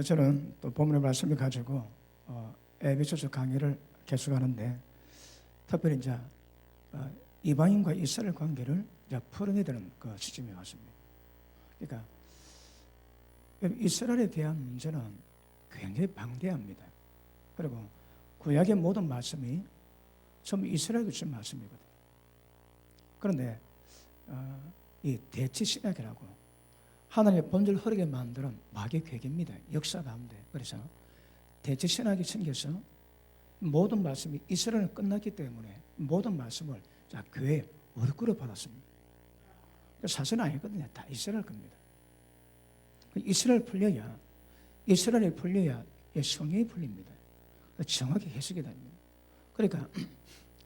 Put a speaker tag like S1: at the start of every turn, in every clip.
S1: 저는 또 본문의 말씀을 가지고 에베소서 강의를 계속하는데 특별히 이제 이방인과 이스라엘 관계를 이제 풀어내야 되는 그 시점에 왔습니다. 그러니까 이스라엘에 대한 문제는 굉장히 방대합니다. 그리고 구약의 모든 말씀이 전부 이스라엘에 주신 말씀이거든요. 그런데 이 대치신학이라고 하나님의 본질을 흐르게 만드는 마귀의 괴계입니다. 역사 가운데. 그래서 대치신학이 생겨서 모든 말씀이 이스라엘은 끝났기 때문에 모든 말씀을 교회에 월급으로 받았습니다. 사실은 아니거든요. 다 이스라엘 겁니다. 이스라엘이 풀려야 성경이 풀립니다. 정확히 해석이 됩니다. 그러니까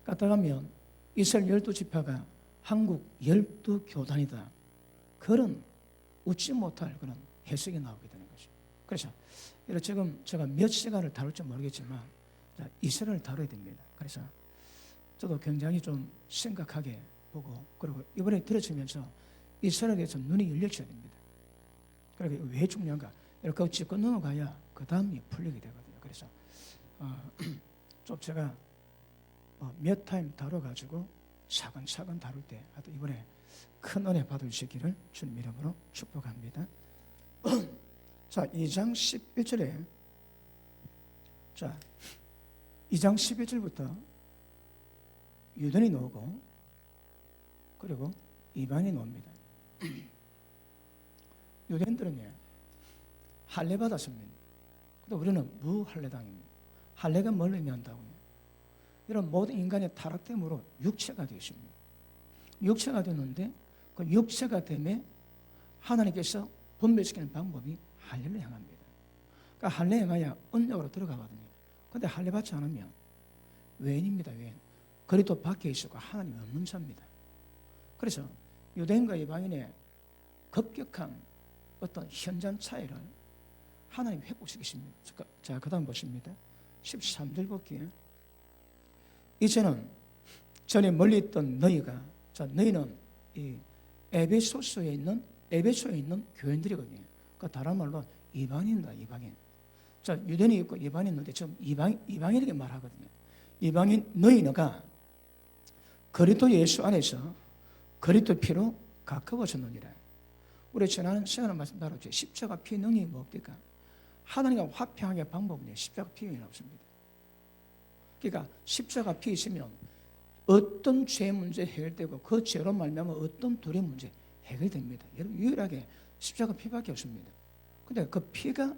S1: 까딱하면 이스라엘 12지파가 한국 12교단이다. 그런 웃지 못할 그런 해석이 나오게 되는 거죠. 그래서 지금 제가 몇 시간을 다룰지 모르겠지만 이스라엘을 다뤄야 됩니다. 그래서 저도 굉장히 좀 심각하게 보고 그리고 이번에 들어주면서 이스라엘에 대해서 눈이 열려져야 됩니다. 그러니까 왜 중요한가? 이렇게 짚고 넘어가야 그 다음이 풀리게 되거든요. 그래서 좀 제가 몇 타임 다뤄가지고 차근차근 다룰 때 하여튼 이번에 큰 은혜 받으시기를 주님 이름으로 축복합니다. 자, 2장 11절에 자, 2장 11절부터 유대인이 나오고 그리고 이방인이 나옵니다. 유대인들은요 할례 받았습니다. 근데 우리는 무할례당입니다. 할례가 뭘 의미한다고요? 이런 모든 인간의 타락됨으로 육체가 되었습니다. 육체가 되었는데 그 육체가 되면 하나님께서 분별시키는 방법이 할례를 행합니다. 그러니까 할례 행해야 언약으로 들어가거든요. 그런데 할례 받지 않으면 외인입니다. 외인. 그리스도 밖에 있고 하나님 없는 자입니다. 그래서 유대인과 이방인의 급격한 어떤 현장 차이를 하나님 회복시키십니다. 자, 그 다음 보십니다. 13절 볼게요. 이제는 전에 멀리 있던 너희가, 자, 너희는 이 에베소에 있는 교인들이거든요. 그 다른 말로 이방인이다, 이방인. 자, 유대인이 있고 이방인이 있는데 지금 이방인에게 말하거든요. 이방인 너희가 그리스도 예수 안에서 그리스도 피로 가까워졌느니라. 우리 지난 시간에 말씀 나눴죠. 십자가 피 능력이 뭡니까? 하나님과 화평하게 방법은 십자가 피가 없습니다. 그러니까 십자가 피 있으면 어떤 죄 문제 해결되고 그 죄로 말미암아 어떤 둘의 문제 해결됩니다. 여러분 유일하게 십자가 피밖에 없습니다. 그런데 그 피가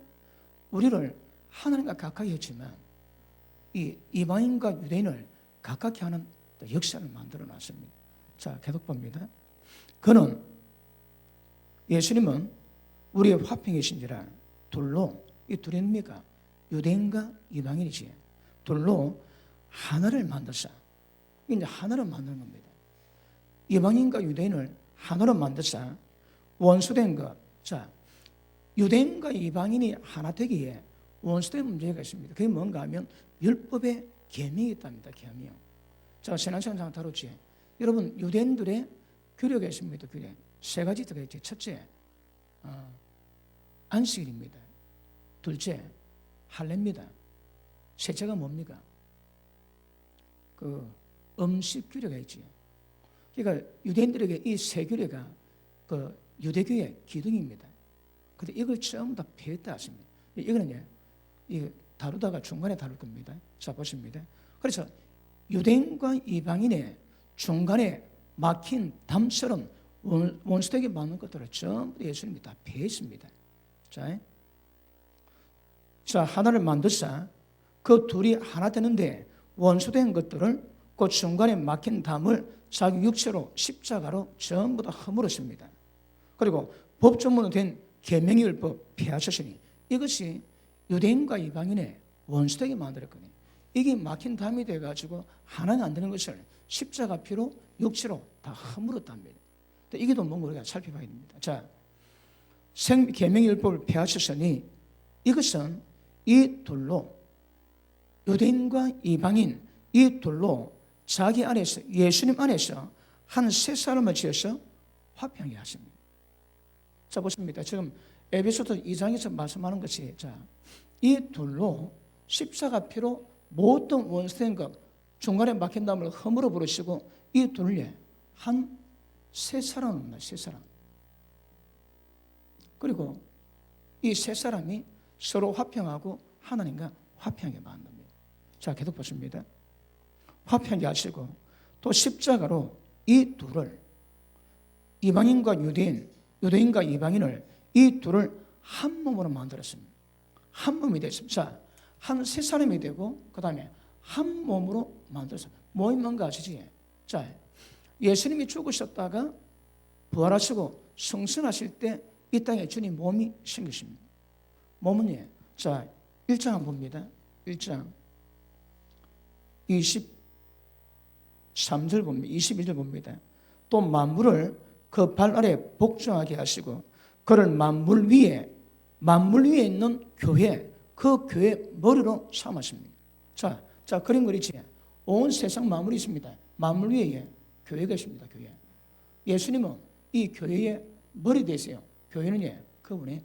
S1: 우리를 하나님과 가까이 했지만 이 이방인과 유대인을 가깝게 하는 역사를 만들어 놨습니다. 자, 계속 봅니다. 그는 예수님은 우리의 화평이신지라 둘로 이 둘이 뭡니까? 유대인과 이방인이지. 둘로 하나를 만드사. 이제 하나를 만드는 겁니다. 이방인과 유대인을 하나로 만드사 원수된 것. 자, 유대인과 이방인이 하나 되기에 원수된 문제가 있습니다. 그게 뭔가 하면 율법의 계명이 있답니다. 계명. 제가 지난 시간에 다뤘지. 여러분 유대인들의 규례가 있습니다. 규례. 세 가지 들어있죠. 첫째, 안식일입니다. 둘째, 할례입니다. 셋째가 뭡니까? 그 음식 규례가 있지. 그러니까 유대인들에게 이 세 규례가 그 유대교의 기둥입니다. 근데 이걸 전부 다 폐했다 하십니다. 이거는 이 다루다가 중간에 다룰 겁니다. 자, 보십니다. 그래서 유대인과 이방인의 중간에 막힌 담처럼 원수되게 많은 것들을 전부 예수님이 다 폐했습니다. 자, 하나를 만드사 그 둘이 하나 되는데 원수된 것들을 그 중간에 막힌 담을 자기 육체로 십자가로 전부 다 허물었습니다. 그리고 법조문으로 된 계명의 율법 폐하셨으니 이것이 유대인과 이방인의 원수되게 만들었거든요. 이게 막힌 담이 돼가지고 하나가 안 되는 것을 십자가 피로 육체로 다 허물었답니다. 이게 또 뭔가 우리가 살펴봐야 됩니다. 자, 계명의 율법을 폐하셨으니 이것은 이 둘로 유대인과 이방인 이 둘로 자기 안에서 예수님 안에서 한 세 사람을 지어서 화평하게 하십니다. 자, 보십니다. 지금 에베소서 2장에서 말씀하는 것이 이 둘로 십자가 피로 모든 원수된 것 중간에 막힌 담을 허물어 부르시고 이 둘에 한 세 사람입니다. 세 사람. 그리고 이 세 사람이 서로 화평하고 하나님과 화평하게 만듭니다. 자, 계속 보십니다. 화평하게 하시고 또 십자가로 이 둘을 이방인과 유대인, 유대인과 이방인을 이 둘을 한 몸으로 만들었습니다. 한 몸이 됐습니다. 자, 한 세 사람이 되고 그 다음에 한 몸으로 만들었습니다. 뭐이 뭔가 아시지? 자, 예수님이 죽으셨다가 부활하시고 승천하실 때 이 땅에 주님 몸이 생기십니다. 몸은 자, 1장 한번 봅니다. 1장 23절 봅니다. 21절 봅니다. 또 만물을 그 발 아래 복종하게 하시고 그를 만물 위에 있는 교회, 그 교회 머리로 삼으십니다. 자, 그림 그리지. 온 세상 만물이 있습니다. 만물 위에 교회가 있습니다. 교회. 예수님은 이 교회의 머리 되세요. 교회는 그분의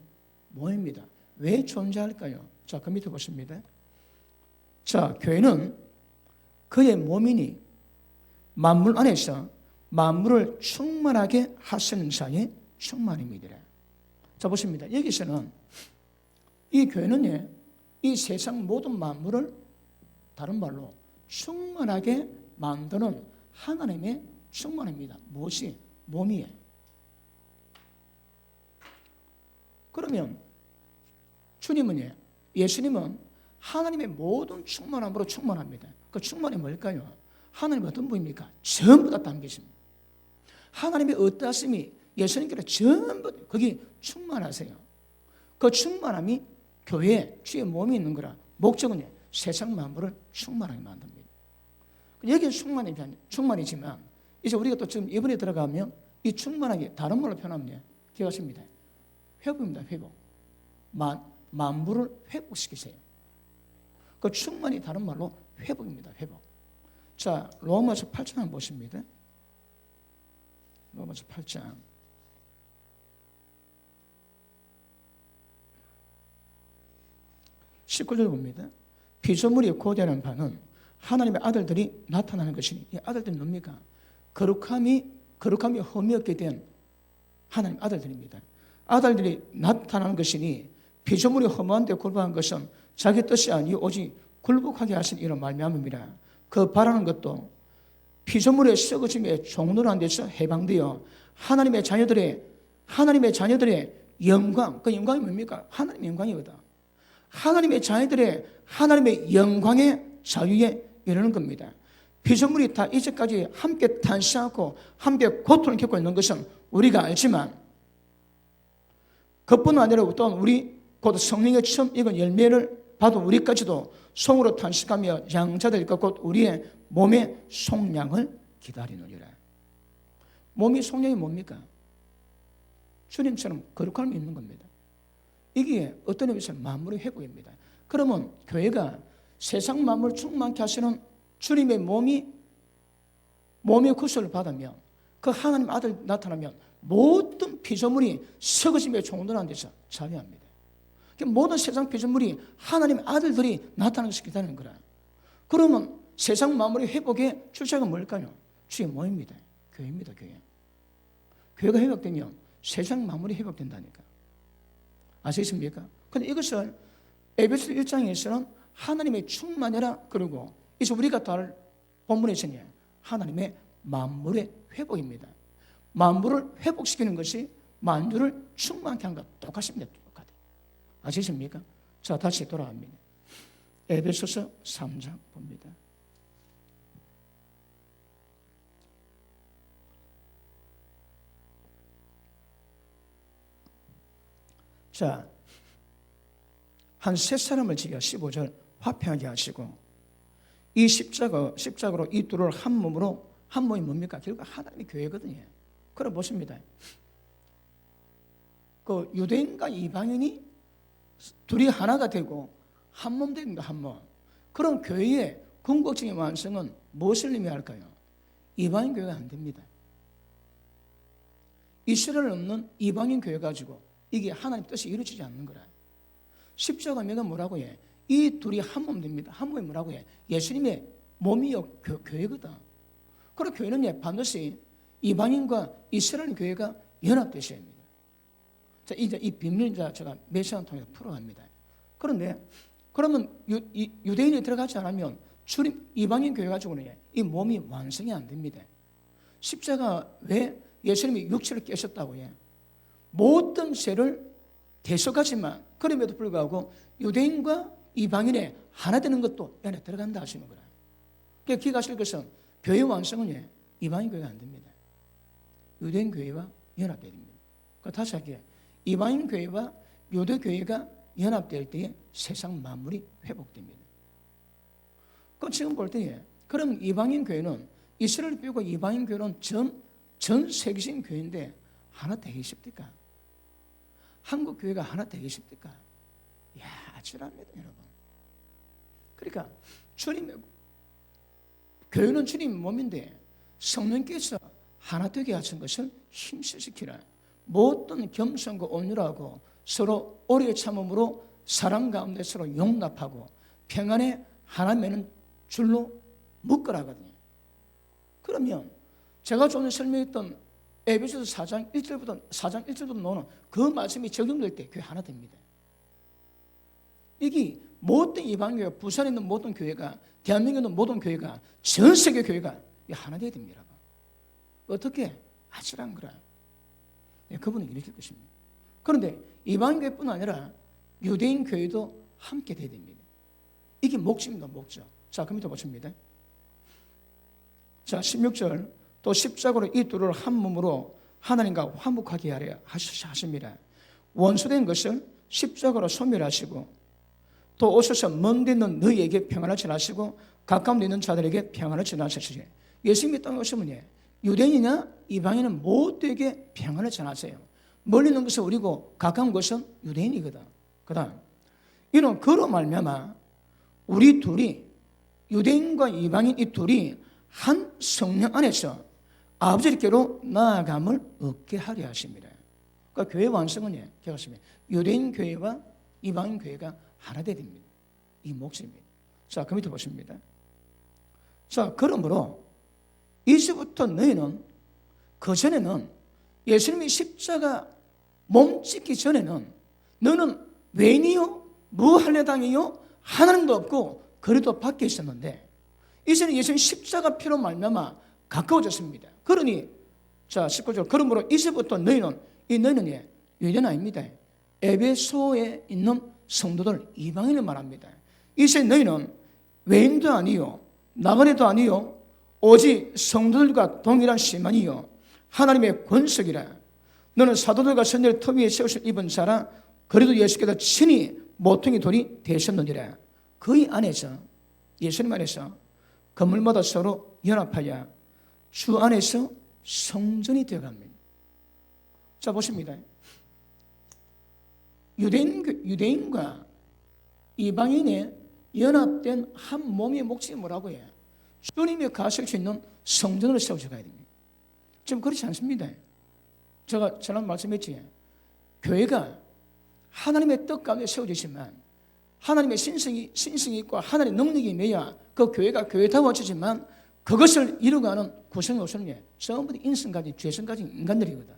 S1: 몸입니다. 왜 존재할까요? 자, 그 밑에 보십니다. 자, 교회는 그의 몸이니 만물 안에서 만물을 충만하게 하시는 자의 충만입니다. 자, 보십니다. 여기서는 이 교회는 이 세상 모든 만물을 다른 말로 충만하게 만드는 하나님의 충만입니다. 무엇이? 몸이에요. 그러면 주님은 예수님은 하나님의 모든 충만함으로 충만합니다. 그 충만이 뭘까요? 하나님 어떤 분입니까? 전부 다 담기십니다. 하나님의 어떠하심이 예수님께서 전부 거기 충만하세요. 그 충만함이 교회에 주의 몸이 있는 거라. 목적은 세상 만물을 충만하게 만듭니다. 여기는 충만이지만 이제 우리가 또 지금 이번에 들어가면 이 충만하게 다른 말로 표현하면 기억하십니다. 회복입니다. 회복. 만물을 회복시키세요. 그 충만이 다른 말로 회복입니다. 회복. 자, 로마서 8장 한번 보십니다. 로마서 8장 19절 봅니다. 피조물이 고대하는 바는 하나님의 아들들이 나타나는 것이니, 이 아들들이 뭡니까? 거룩함이 흠이 없게 된 하나님 아들들입니다. 아들들이 나타나는 것이니 피조물이 허무한 데 굴복한 것은 자기 뜻이 아니요 오직 굴복하게 하신 이런 말미암음이라. 그 바라는 것도 피조물의 썩어짐에 종로한 데서 해방되어 하나님의 자녀들의 영광, 그 영광이 뭡니까? 하나님의 영광이거든. 하나님의 자녀들의 하나님의 영광의 자유에 이르는 겁니다. 피조물이 다 이제까지 함께 탄식하고 함께 고통을 겪고 있는 것은 우리가 알지만, 그뿐만 아니라 또한 우리 곧 성령의 처음 익은 열매를 받은 우리까지도 성으로 탄식하며 양자될 것 곧 우리의 몸의 속량을 기다리느니라. 몸이 속량이 뭡니까? 주님처럼 거룩함이 있는 겁니다. 이게 어떤 의미에서 만물의 회복입니다. 그러면 교회가 세상 만물 충만케 하시는 주님의 몸의 구속을 받으면, 그 하나님 아들 나타나면 모든 피조물이 썩어짐에 종론한 데서 자유합니다. 모든 세상 피조물이 하나님 아들들이 나타나는 것을 기다리는 거라. 그러면 세상 만물의 회복의 주체가 뭘까요? 주의 몸입니다. 교회입니다. 교회. 교회가 회복되면 세상 만물이 회복된다니까. 아시겠습니까? 그런데 이것을 에베소 1장에서는 하나님의 충만이라 그러고, 이제 우리가 다룰 본문에서는 하나님의 만물의 회복입니다. 만물을 회복시키는 것이 만주를 충만케 하는 것 똑같습니다. 똑같아요. 아시겠습니까? 자, 다시 돌아갑니다. 에베소서 3장 봅니다. 자, 한 세 사람을 지어 15절 화평하게 하시고, 이 십자가로 이 둘을 한 몸으로, 한 몸이 뭡니까? 결국 하나님의 교회거든요. 그럼 보십니다. 그 유대인과 이방인이 둘이 하나가 되고 한 몸 됩니다. 한 몸. 그럼 교회의 궁극적인 완성은 무엇을 의미할까요? 이방인 교회가 안 됩니다. 이스라엘 없는 이방인 교회 가지고 이게 하나님 뜻이 이루어지지 않는 거라. 십자가 의미가 뭐라고 해? 이 둘이 한 몸 됩니다. 한 몸이 뭐라고 해? 예수님의 몸이요 교회거든. 그리고 교회는 반드시 이방인과 이스라엘 교회가 연합되셔야 합니다. 자, 이제 이 비밀을 제가 몇 시간 통해서 풀어갑니다. 그런데 그러면 유대인이 들어가지 않으면 주님 이방인 교회 가지고는 이 몸이 완성이 안 됩니다. 십자가 왜 예수님이 육체를 깨셨다고 해? 모든 죄를 대속하지만 그럼에도 불구하고 유대인과 이방인의 하나 되는 것도 안에 들어간다 하시는 거라. 그러니까 기가실 것은 교회 완성은 이방인 교회가 안 됩니다. 유대인 교회와 연합돼야 됩니다. 다시 할게요. 이방인 교회와 유대 교회가 연합될 때에 세상 만물이 회복됩니다. 그럼 지금 볼 때에 그럼 이방인 교회는 이스라엘 교회고 이방인 교회는 전 세계적인 교회인데 하나 되기 쉽습니까? 한국 교회가 하나 되기 쉽습니까? 이야, 아찔합니다, 여러분. 그러니까 교회는 주님 몸인데 성령께서 하나 되게 하신 것을 힘쓰시키라. 모든 겸손과 온유하고 서로 오래 참음으로 사랑 가운데 서로 용납하고 평안에 하나 매는 줄로 묶으라거든요. 그러면 제가 좀 전에 설명했던 에베소서 4장 1절부터 나오는 그 말씀이 적용될 때 교회 하나 됩니다. 이게 모든 이방교회, 부산에 있는 모든 교회가, 대한민국에 있는 모든 교회가, 전 세계 교회가 하나 되어야 됩니다. 어떻게? 아찔한 거라. 그분은 일으킬 것입니다. 그런데 이방교회뿐 아니라 유대인 교회도 함께 되어야 됩니다. 이게 목적입니다, 목적. 자, 그럼 또 보십니다. 자, 16절. 또 십자가로 이 둘을 한 몸으로 하나님과 화목하게 하려 하십니다. 원수된 것을 십자가로 소멸하시고 또 오셔서 먼 데 있는 너희에게 평안을 전하시고 가까운 데 있는 자들에게 평안을 전하시지. 예수님이 땅에 오시면 유대인이나 이방인은 모두에게 평안을 전하세요. 멀리 있는 것은 우리고 가까운 것은 유대인이거든. 그 다음 이는 그로 말미암아 우리 둘이 유대인과 이방인 이 둘이 한 성령 안에서 아버지께로 나아감을 얻게 하려 하십니다. 그러니까 교회 완성은 기억하시면 유대인 교회와 이방인 교회가 하나 되야 됩니다. 이 목적입니다. 자, 그 밑에 보십니다. 자, 그러므로 이제부터 너희는 그 전에는 예수님이 십자가 몸 찢기 전에는 너는 외인이요 무할례당이요 하나님도 없고 그리도 밖에 있었는데 이제는 예수님 십자가 피로 말미암아 가까워졌습니다. 그러니 자 19절 그러므로 이제부터 너희는 이 너희는 유대인 아닙니다. 에베소에 있는 성도들 이방인을 말합니다. 이제 너희는 외인도 아니요 나그네도 아니요 오직 성도들과 동일한 시만이요 하나님의 권석이라. 너는 사도들과 선지자를 터 위에 세우실 입은 자라. 그래도 예수께서 친히 모퉁이 돌이 되셨느니라. 그의 안에서 예수님 안에서 건물마다 서로 연합하여 주 안에서 성전이 되어갑니다. 자, 보십니다. 유대인과 이방인의 연합된 한 몸의 목적이 뭐라고 해요? 주님이 가실 수 있는 성전으로 세워져 가야 됩니다. 지금 그렇지 않습니다. 제가 지난 말씀했지. 교회가 하나님의 뜻 가운데 세워지지만 하나님의 신성이 있고 하나님의 능력이 임해야 그 교회가 교회다워지지만 그것을 이루어가는 구성 요소는 전부 다 인성 가진 죄성 가진 인간들이거든.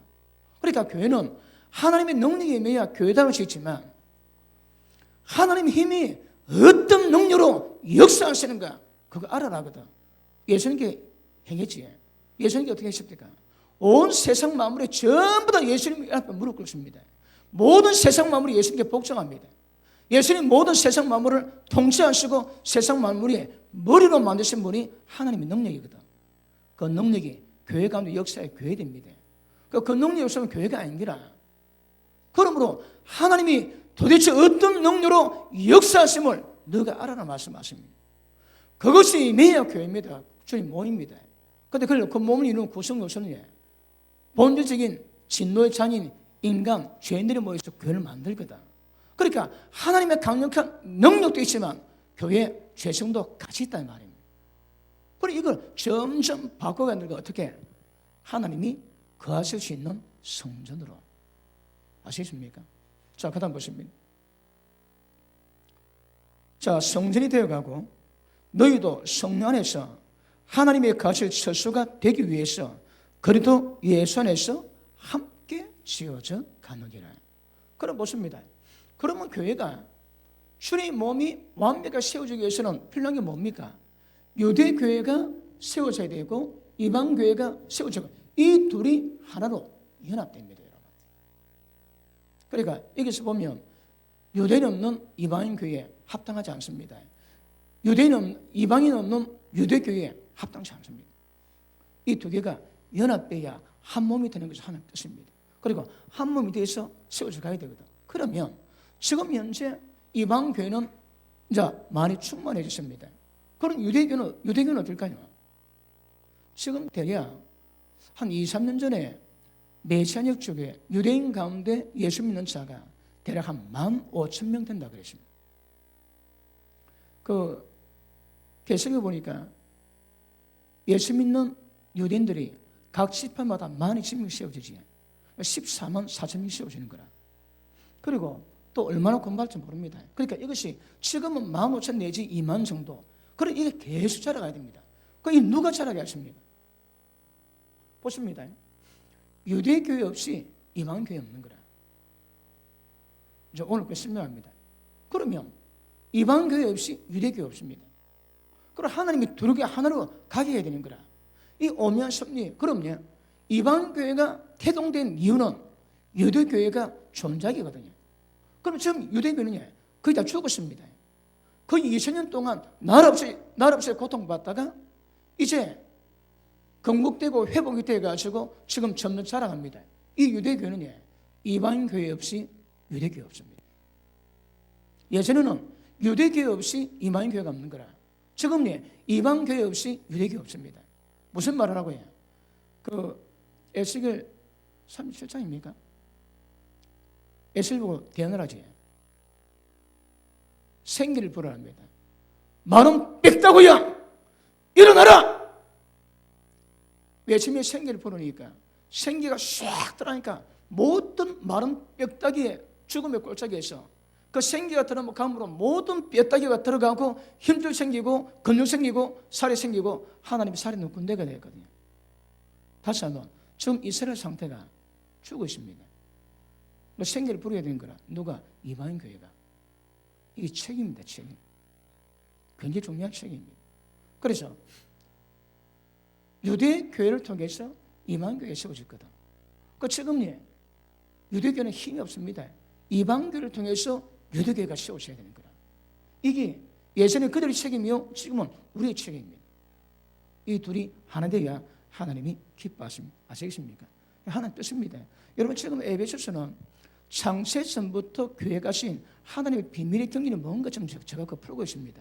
S1: 그러니까 교회는 하나님의 능력이 임해야 교회다울 수 있지만 하나님의 힘이 어떤 능력으로 역사하시는가 그거 알아라거든. 예수님께 행했지. 예수님께 어떻게 했습니까? 온 세상 만물에 전부 다 예수님 앞에 무릎 꿇습니다. 모든 세상 만물이 예수님께 복종합니다. 예수님 모든 세상 만물을 통치하시고 세상 만물이 머리로 만드신 분이 하나님의 능력이거든. 그 능력이 교회 가운데 역사에 교회됩니다. 그 능력이 없으면 교회가 아니라. 그러므로 하나님이 도대체 어떤 능력으로 역사하심을 너가 알아라 말씀하십니다. 그것이 임해야 교회입니다. 주님 몸입니다. 그런데 그 몸을 이루는 구성 요소는 본질적인 진노의 장인 인간 죄인들이 모여서 교회를 만들거든. 그러니까 하나님의 강력한 능력도 있지만 교회의 죄성도 같이 있다는 말입니다. 그리고 이걸 점점 바꿔가는 게 어떻게? 하나님이 거하실 수 있는 성전으로. 아시겠습니까? 자, 그 다음 보십니다. 자, 성전이 되어가고 너희도 성령 안에서 하나님의 거하실 처소가 되기 위해서 그리스도 예수 안에서 함께 지어져 가느니라. 그럼 보십니다. 그러면 교회가 주님 몸이 완벽하게 세워지기 위해서는 필요한 게 뭡니까? 유대 교회가 세워져야 되고 이방 교회가 세워져야 되고 이 둘이 하나로 연합됩니다, 여러분. 그러니까 여기서 보면 유대인 없는 이방인 교회에 합당하지 않습니다. 이방인 없는 유대 교회에 합당치 않습니다. 이 두 개가 연합돼야 한 몸이 되는 것이 하나의 뜻입니다. 그리고 한 몸이 돼서 세워져 가야 되거든. 그러면 지금 현재 이방 교회는 이제 많이 충만해졌습니다. 그럼 유대교는 어떨까요? 지금 대략 한 2, 3년 전에 메시아닉 쪽에 유대인 가운데 예수 믿는 자가 대략 한 15,000명 된다 그랬습니다. 그 개석에 보니까 예수 믿는 유대인들이 각 지파마다 12,000명 세워지지. 14만 4천 명 세워지는 거라. 그리고 또 얼마나 공부할지 모릅니다. 그러니까 이것이 지금은 15,000 내지 2만 정도. 그럼 이게 계속 자라가야 됩니다. 이 누가 자라게 하십니까? 보십니다. 유대교회 없이 이방교회 없는 거라. 이제 오늘 그 설명합니다. 그러면 이방교회 없이 유대교회 없습니다. 그럼 하나님이 두 개 하나로 가게 해야 되는 거라. 이 오묘한 섭리. 그럼요. 이방교회가 태동된 이유는 유대교회가 존재하기거든요. 그럼 지금 유대교회는 거의 다 죽었습니다. 거의 2000년 동안 나라 없이 고통받다가 이제 건국되고 회복이 돼가지고 지금 점점 자라갑니다. 이 유대교회는 이방교회 없이 유대교회 없습니다. 예전에는 유대교회 없이 이방교회가 없는 거라. 지금 이방교회 없이 유대교회 없습니다. 무슨 말을 하고 해요? 그 에스겔 37장입니까? 에스겔 보고 대언을 하지. 생기를 불어합니다. 마른 빽다구야 일어나라. 외침에 생기를 불으니까 생기가 싹 들어가니까 모든 마른 뼈다귀에 죽음의 골짜기에서 그 생기가 들어감으로 모든 뼈다귀가 들어가고 힘줄 생기고 근육 생기고 살이 생기고 하나님이 살이 넣은 군대가 되었거든요. 다시 한번 지금 이스라엘 상태가 죽어 있습니다. 생기를 부려야 되는 거라. 누가? 이방인 교회가. 이게 책임입니다. 책임. 굉장히 중요한 책임입니다. 그래서 유대교회를 통해서 이방교회가 세워졌거든. 지금 유대교회는 힘이 없습니다. 이방교회를 통해서 유대교회가 세워져야 되는 거라. 이게 예전에 그들의 책임이요, 지금은 우리의 책임입니다. 이 둘이 하나 되어야 하나님이 기뻐하십니다. 아시겠습니까? 하나님 뜻입니다. 여러분 지금 에베소서는 창세전부터 교회가 신 하나님의 비밀의 경륜이 뭔가 좀 제가 풀고 있습니다.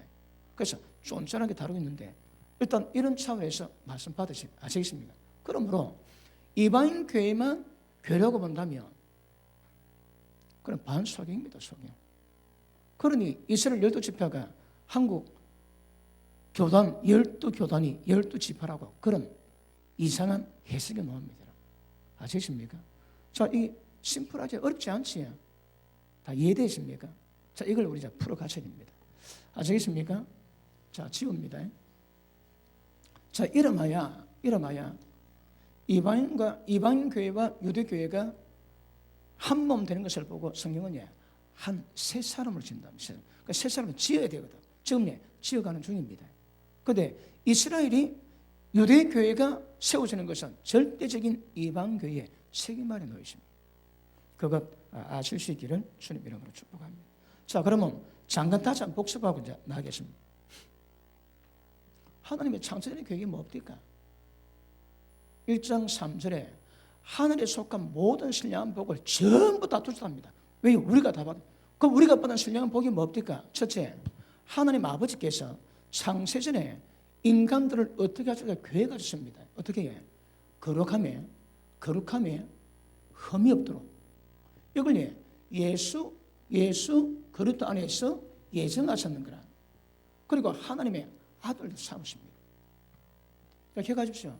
S1: 그래서 쫀쫀하게 다루고 있는데 일단 이런 차원에서 말씀 받으시면 아시겠습니까? 그러므로 이방인 교회만 교회라고 본다면 그럼 반소경입니다. 소경. 그러니 이스라엘 12지파가 한국 교단 12교단이 12지파라고 그런 이상한 해석이 나옵니다. 아시겠습니까? 자, 이 심플하지 어렵지 않지요? 다 이해되십니까? 자, 이걸 우리 이제 풀어가셔야 됩니다. 아시겠습니까? 자, 지웁니다. 자, 이름하여 이방인 교회와 유대 교회가 한 몸 되는 것을 보고 성경은 한 세 사람을 지은다면서요. 그러니까 세 사람을 지어야 되거든. 지금 지어가는 중입니다. 그런데 이스라엘이 유대 교회가 세워지는 것은 절대적인 이방 교회의 책임 아래 놓여 있습니다. 그것 아실 수 있기를 주님 이름으로 축복합니다. 자, 그러면 잠깐 다시 한번 복습하고 이제 나가겠습니다. 하나님의 창세전의 계획이 뭡니까? 1장 3절에 하늘에 속한 모든 신령한 복을 전부 다 투자합니다. 왜? 우리가 다 받아. 그럼 우리가 받은 신령한 복이 뭡니까? 첫째, 하나님 아버지께서 창세전에 인간들을 어떻게 하실까 계획하셨습니다. 어떻게 해? 거룩함에 흠이 없도록. 이걸 예수 그리스도 안에서 예정하셨는 거라. 그리고 하나님의 아들도 삼으십니다. 그러니까 기억하십시오.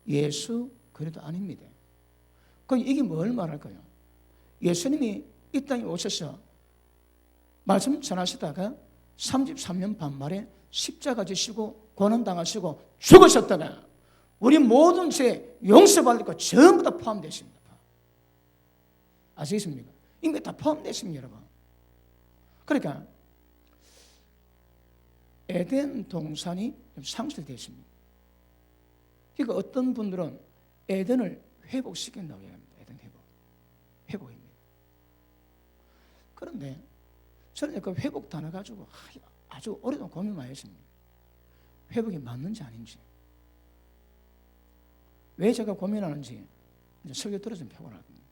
S1: 예수 그리스도 아닙니다. 그럼 이게 뭘 말할까요? 예수님이 이 땅에 오셔서 말씀 전하시다가 33년 반 만에 십자가 지시고 고난당하시고 죽으셨다가 우리 모든 죄 용서받을 것 전부 다 포함되십니다. 아시겠습니까? 이미 다 포함되십니다, 여러분. 그러니까 에덴 동산이 상실되었습니다. 그러니까 어떤 분들은 에덴을 회복시킨다고 얘기합니다. 에덴 회복입니다. 그런데 저는 그 회복 단어 가지고 아주 오래동안 고민 많이 했습니다. 회복이 맞는지 아닌지. 왜 제가 고민하는지 이제 설교 들어서 표현할 겁니다.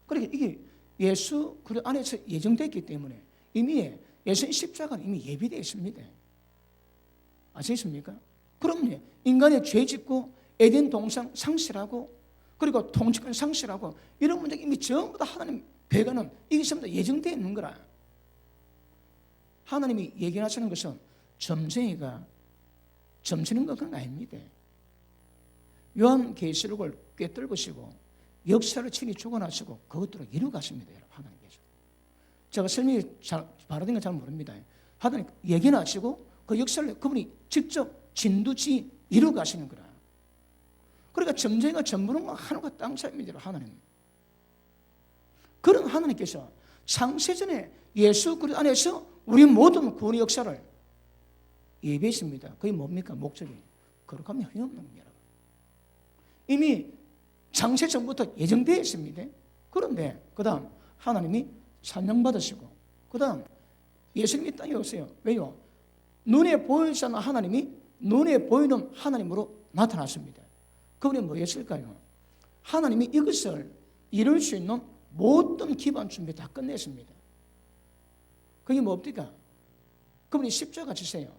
S1: 그러니까 이게 예수 그 안에서 예정됐기 때문에 이미 예수의 십자가는 이미 예비되어 있습니다. 아시겠습니까? 그럼요. 인간의 죄 짓고 에덴 동산 상실하고 그리고 통치권 상실하고 이런 문제가 이미 전부 다 하나님 배가는 이게 전부 다 예정되어 있는 거라. 하나님이 얘기하시는 것은 점쟁이가 점치는 건 그건 아닙니다. 요한계시록을 꿰뚫으시고 역사를 친히 주관하시고 그것들을 이루가십니다. 하나님께서. 제가 설명이 바로된 건 잘 모릅니다. 하나님 얘기는 하시고 그 역사를 그분이 직접 진두지 이루가시는 거라. 그러니까 점쟁이가 전부는 하늘과 땅 차이입니다. 하나님. 그런 하나님께서 창세전에 예수 그리스도 안에서 우리 모든 구원의 역사를 예비했습니다. 그게 뭡니까? 목적이 거룩함이 흠없는 겁니다. 이미 창세 전부터 예정되어 있습니다. 그런데 그 다음 하나님이 찬양받으시고 그 다음 예수님이 땅에 오세요. 왜요? 눈에 보이지 않는 하나님이 눈에 보이는 하나님으로 나타났습니다. 그분이 뭐였을까요? 하나님이 이것을 이룰 수 있는 모든 기반 준비 다 끝냈습니다. 그게 뭡니까? 그분이 십자가 지세요.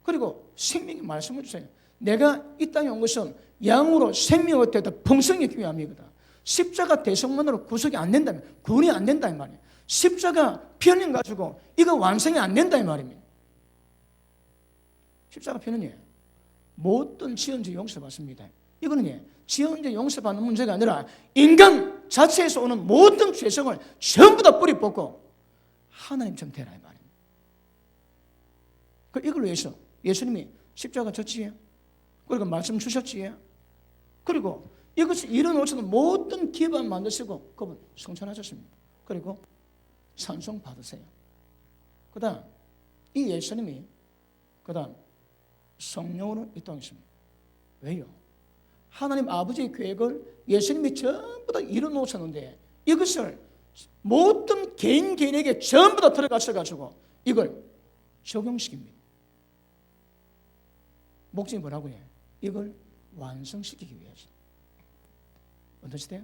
S1: 그리고 생명의 말씀을 주세요. 내가 이 땅에 온 것은 양으로 생명을 되다 풍성히 있기 위함이거든. 십자가 대성만으로 구속이 안 된다면 구원이 안 된다 이 말이에요. 십자가 피 흘림 가지고 이거 완성이 안 된다 이 말입니다. 십자가 피는 모든 지연죄 용서받습니다. 이거는 지연죄 용서받는 문제가 아니라 인간 자체에서 오는 모든 죄성을 전부 다 뿌리 뽑고 하나님처럼 되라 이 말입니다. 이걸 위해서 예수님이 십자가 졌지요. 그리고 말씀 주셨지요. 그리고 이것이 이뤄놓으시는 모든 기반 만드시고 그분 성천하셨습니다. 그리고 찬송 받으세요. 그 다음 이 예수님이 그 다음 성령으로 이 땅에 있습니다. 왜요? 하나님 아버지의 계획을 예수님이 전부 다 이뤄놓으셨는데 이것을 모든 개인에게 전부 다 들어가셔가지고 이걸 적용시킵니다. 목적이 뭐라고 해요? 이걸 완성시키기 위해서. 어떠시대요?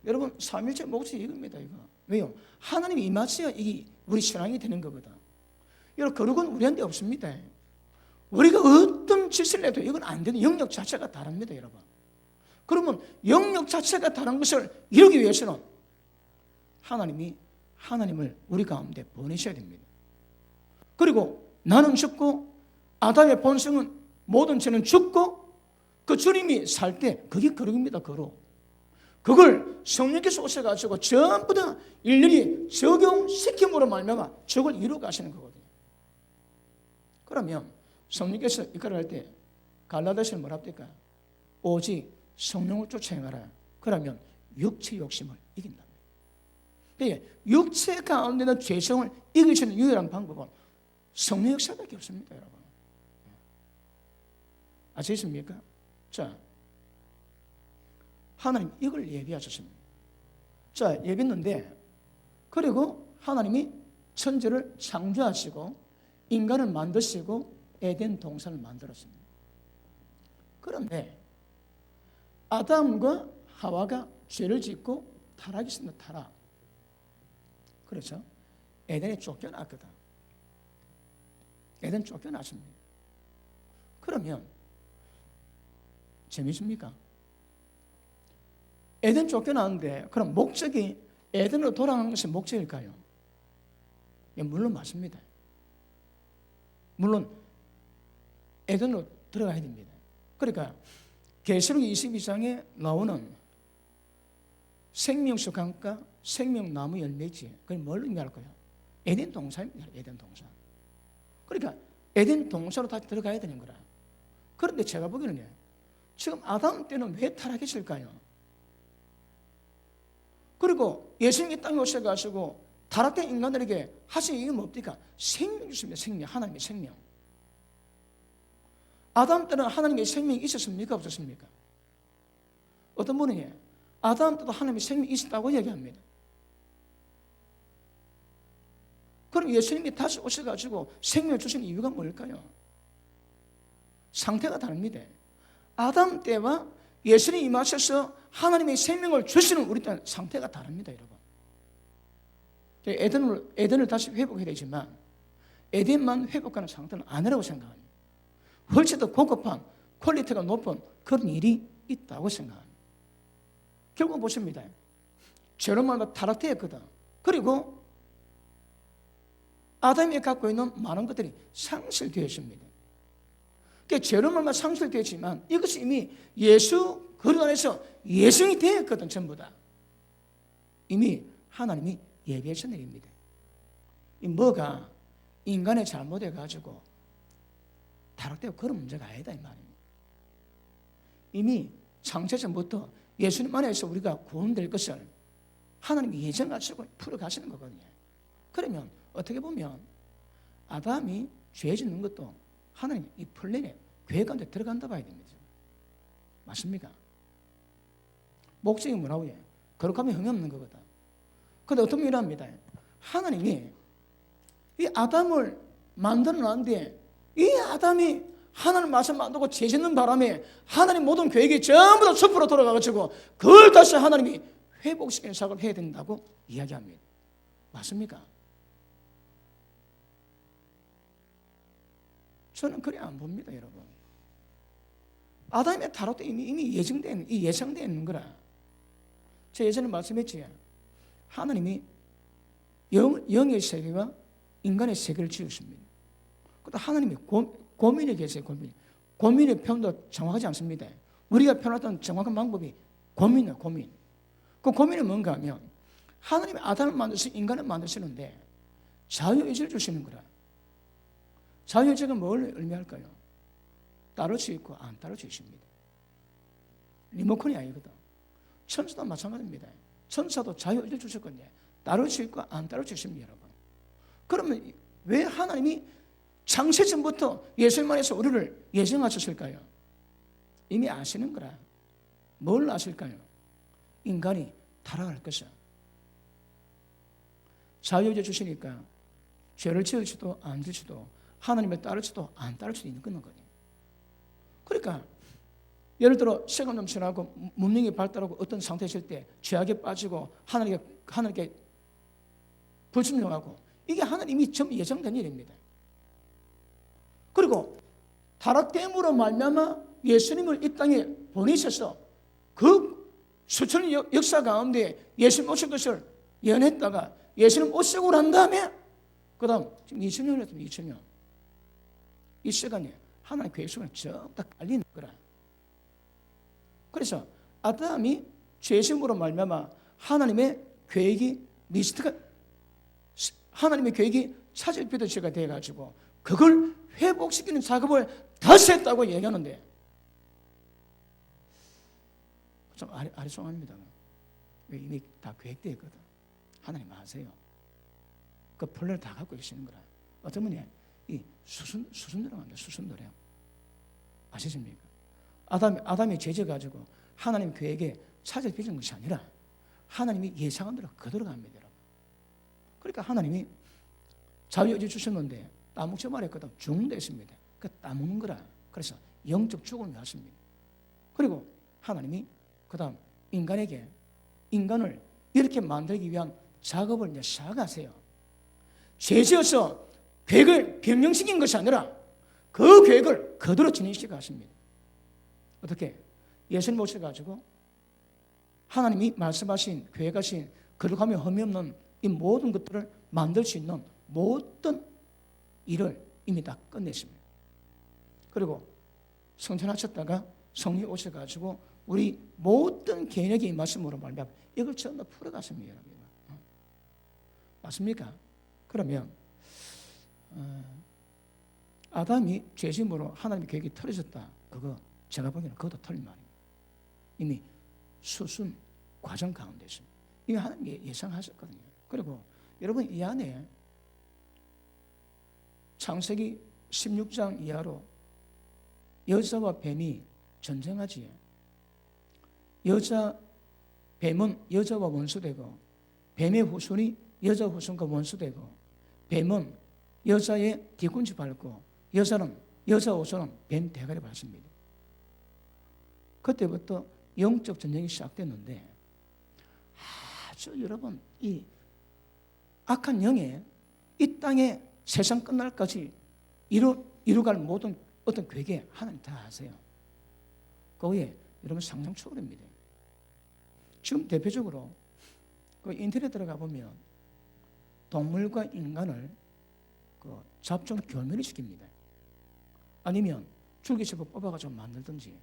S1: 여러분 삼일째 목적이 이겁니다. 이거. 왜요? 하나님이 임하셔야 이게 우리 신앙이 되는 거거든. 여러분 거룩은 우리한테 없습니다. 우리가 어떤 짓을 해도 이건 안 되는 영역 자체가 다릅니다. 여러분. 그러면 영역 자체가 다른 것을 이루기 위해서는 하나님이 하나님을 우리 가운데 보내셔야 됩니다. 그리고 나는 죽고 아담의 본성은 모든 죄는 죽고 그 주님이 살 때 그게 거룩입니다. 거룩. 그걸 성령께서 오셔가지고 전부 다 일일이 적용시킴으로 말미암아 저걸 이루어 가시는 거거든요. 그러면 성령께서 이끌어갈 때 갈라디아서는 뭐라 합니까? 오직 성령을 쫓아 행하라. 그러면 육체 욕심을 이긴다. 육체 가운데 있는 죄성을 이길 수 있는 유일한 방법은 성령 역사밖에 없습니다. 여러분. 아시겠습니까? 자, 하나님 이걸 예비하셨습니다. 자, 예비했는데 그리고 하나님이 천지를 창조하시고 인간을 만드시고 에덴 동산을 만들었습니다. 그런데 아담과 하와가 죄를 짓고 타락이 있습니다. 타락. 그렇죠? 에덴에 쫓겨났거든. 에덴 쫓겨났습니다. 그러면 재밌습니까? 에덴 쫓겨나는데 그럼 목적이 에덴으로 돌아가는 것이 목적일까요? 예, 물론 맞습니다. 물론 에덴으로 들어가야 됩니다. 그러니까 계시록 22장에 나오는 생명수 강가, 생명나무 열매지. 그게 뭘 의미할 거예요? 에덴 동산입니다. 에덴 동산. 그러니까 에덴 동산으로 다시 들어가야 되는 거라. 그런데 제가 보기에는 지금 아담 때는 왜 타락했을까요? 그리고 예수님이 땅에 오셔가지고 타락된 인간들에게 하신 이게 뭡니까? 생명 주십니다. 생명. 하나님의 생명. 아담 때는 하나님의 생명이 있었습니까? 없었습니까? 어떤 분이 아담 때도 하나님의 생명이 있었다고 얘기합니다. 그럼 예수님이 다시 오셔가지고 생명을 주신 이유가 뭘까요? 상태가 다릅니다. 아담 때와 예수님이 임하셔서 하나님의 생명을 주시는 우리 때는 상태가 다릅니다, 여러분. 에덴을 다시 회복해야 되지만 에덴만 회복하는 상태는 아니라고 생각합니다. 훨씬 더 고급한 퀄리티가 높은 그런 일이 있다고 생각합니다. 결국 보십니다. 죄로 말미암아 타락되었거든. 그리고 아담이 갖고 있는 많은 것들이 상실되었습니다. 그러니까 죄로 말미암아 상실되었지만 이것이 이미 예수 그리스도 안에서 예정이 되었거든. 전부 다 이미 하나님이 예비하신 일입니다. 이 뭐가 인간의 잘못해 가지고 타락되고 그런 문제가 아니다 이 말입니다. 이미 창세전부터 예수님 안에서 우리가 구원될 것을 하나님이 예정하시고 풀어가시는 거거든요. 그러면 어떻게 보면 아담이 죄 짓는 것도 하나님 이 플랜에 계획 가운데 들어간다 봐야 됩니다. 맞습니까? 목적이 뭐라고요? 거룩하면 흠이 없는 거거든. 그런데 어떤 일을 합니다. 하나님이 이 아담을 만들어 놨는데 이 아담이 하나님 말씀 만들고 죄 짓는 바람에 하나님 모든 계획이 전부 다 숲으로 돌아가가지고 그걸 다시 하나님이 회복시키는 작업을 해야 된다고 이야기합니다. 맞습니까? 저는 그래 안 봅니다, 여러분. 아담의 타락도 이미 예정된 있는 거라. 제가 예전에 말씀했지. 하나님이 영의 세계와 인간의 세계를 지으십니다. 그런데 하나님이 고민에 계세요. 고민의 표현도 정확하지 않습니다. 우리가 표현했던 정확한 방법이 고민이에요. 고민. 그 고민은 뭔가 하면 하나님이 아담을 만드시고 인간을 만드시는데 자유의지를 주시는 거라. 자유의지가 뭘 의미할까요? 따를 수 있고 안 따를 수 있습니다. 리모컨이 아니거든. 천사도 마찬가지입니다. 천사도 자유의지를 주셨거든요. 따를 수 있고 안 따를 수 있습니다, 여러분. 그러면 왜 하나님이 창세전부터 예수님 안에서 우리를 예정하셨을까요? 이미 아시는 거라. 뭘 아실까요? 인간이 타락할 것을. 자유의지 주시니까 죄를 지을지도 안 지을지도 하나님의 따를지도 안 따를 수도 있는 거거든요. 그러니까 예를 들어 시간 좀 지나고 문명이 발달하고 어떤 상태에 있을 때 죄악에 빠지고 하나님께 불순종하고 이게 하나님이 좀 예정된 일입니다. 그리고 타락됨으로 말미암아 예수님을 이 땅에 보내셔서 그 수천의 역사 가운데 예수님 오신 것을 예언했다가 예수님 오시고 난 다음에 그 다음 지금 2000년을 했으면 2000년 이 시간에 하나님의 계획 속에 전부 다 깔리는 거라. 그래서 아담이 죄심으로 말미암아 하나님의 계획이 하나님의 계획이 차질피드체가 돼가지고 그걸 회복시키는 작업을 다시 했다고 얘기하는데 좀 아리송합니다. 이미 다 계획되어 있거든. 하나님 아세요. 그 플랜을 다 갖고 계시는 거라. 어떤 분이 이 수순도령 합니다. 수순도령. 아시십니까? 아담이 죄져가지고 하나님 계획에 차질피는 것이 아니라 하나님이 예상한 대로 그대로 갑니다, 여러분. 그러니까 하나님이 자유의지 주셨는데 따먹지 말했거든. 죽는 데 있습니다. 그 따먹는 거라. 그래서 영적 죽음이 왔습니다. 그리고 하나님이 그 다음 인간을 이렇게 만들기 위한 작업을 이제 시작하세요. 죄지어서 계획을 변경시킨 것이 아니라 그 계획을 그대로 진행시켜 가십니다. 어떻게? 예수님 오셔가지고 하나님이 말씀하신 계획하신 거룩하며 흠이 없는 이 모든 것들을 만들 수 있는 모든 일을 이미 다 끝냈습니다. 그리고 성천하셨다가 성령이 오셔가지고 우리 모든 개인에게 임하심으로 말미암아 이걸 전부 풀어갔습니다. 여러분. 맞습니까? 그러면 아담이 죄짐으로 하나님의 계획이 틀어졌다. 그거 제가 보기에는 그것도 틀린 말입니다. 이미 수순 과정 가운데 있습니다. 이미 하나님이 예상하셨거든요. 그리고 여러분 이 안에 창세기 16장 이하로 여자와 뱀이 전쟁하지. 뱀은 여자와 원수되고 뱀의 후손이 여자 후손과 원수되고 뱀은 여자의 뒤꿈치 밟고 여자 후손은 뱀 대가리 밟습니다. 그때부터 영적 전쟁이 시작됐는데 아주 여러분 이 악한 영에 이 땅에 세상 끝날까지 이루갈 모든 어떤 괴계 하나님 다 아세요. 그게 여러분 상상 초월입니다. 지금 대표적으로 그 인터넷 들어가 보면 동물과 인간을 그 잡종 교미를 시킵니다. 아니면 줄기세포 뽑아가지고 만들든지.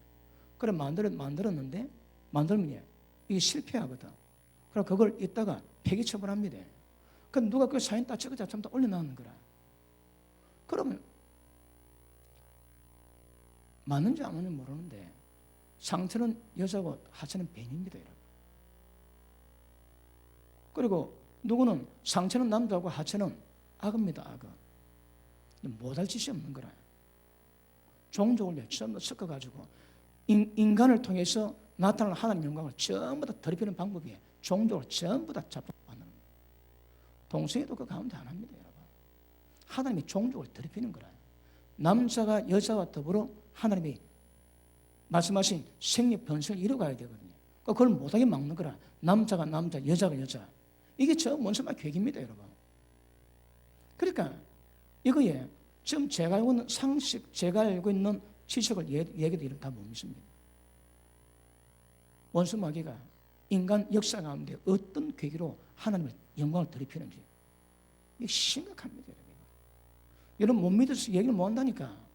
S1: 그래 만들었는데 만들면 이게 실패하거든. 그럼 그걸 이따가 폐기 처분합니다. 그럼 누가 그 사진 딱 찍어서 전부 다 올려놓는 거라. 그러면 맞는지 안 맞는지 모르는데 상체는 여자고 하체는 뱀입니다, 여러분. 그리고 누구는 상체는 남자고 하체는 악입니다, 악어. 못할 짓이 없는 거라. 종족을 전부 섞어가지고 인간을 통해서 나타나는 하나님의 영광을 전부 다 더럽히는 방법이 종족을 전부 다 잡아가는 거예요. 동성애도 그 가운데 하나입니다, 여러분. 하나님이 종족을 더럽히는 거라. 남자가 여자와 더불어 하나님이 말씀하신 생리 변성을 이루어가야 되거든요. 그걸 못하게 막는 거라. 남자가 남자, 여자가 여자. 이게 저 원수마의 계획입니다, 여러분. 그러니까 이거에 지금 제가 알고 있는 상식, 제가 알고 있는 지식을 얘기드리면 다 못 믿습니다. 원수 마귀가 인간 역사 가운데 어떤 계기로 하나님의 영광을 더럽히는지 이게 심각합니다, 여러분. 여러분 못 믿어서 얘기를 못 한다니까.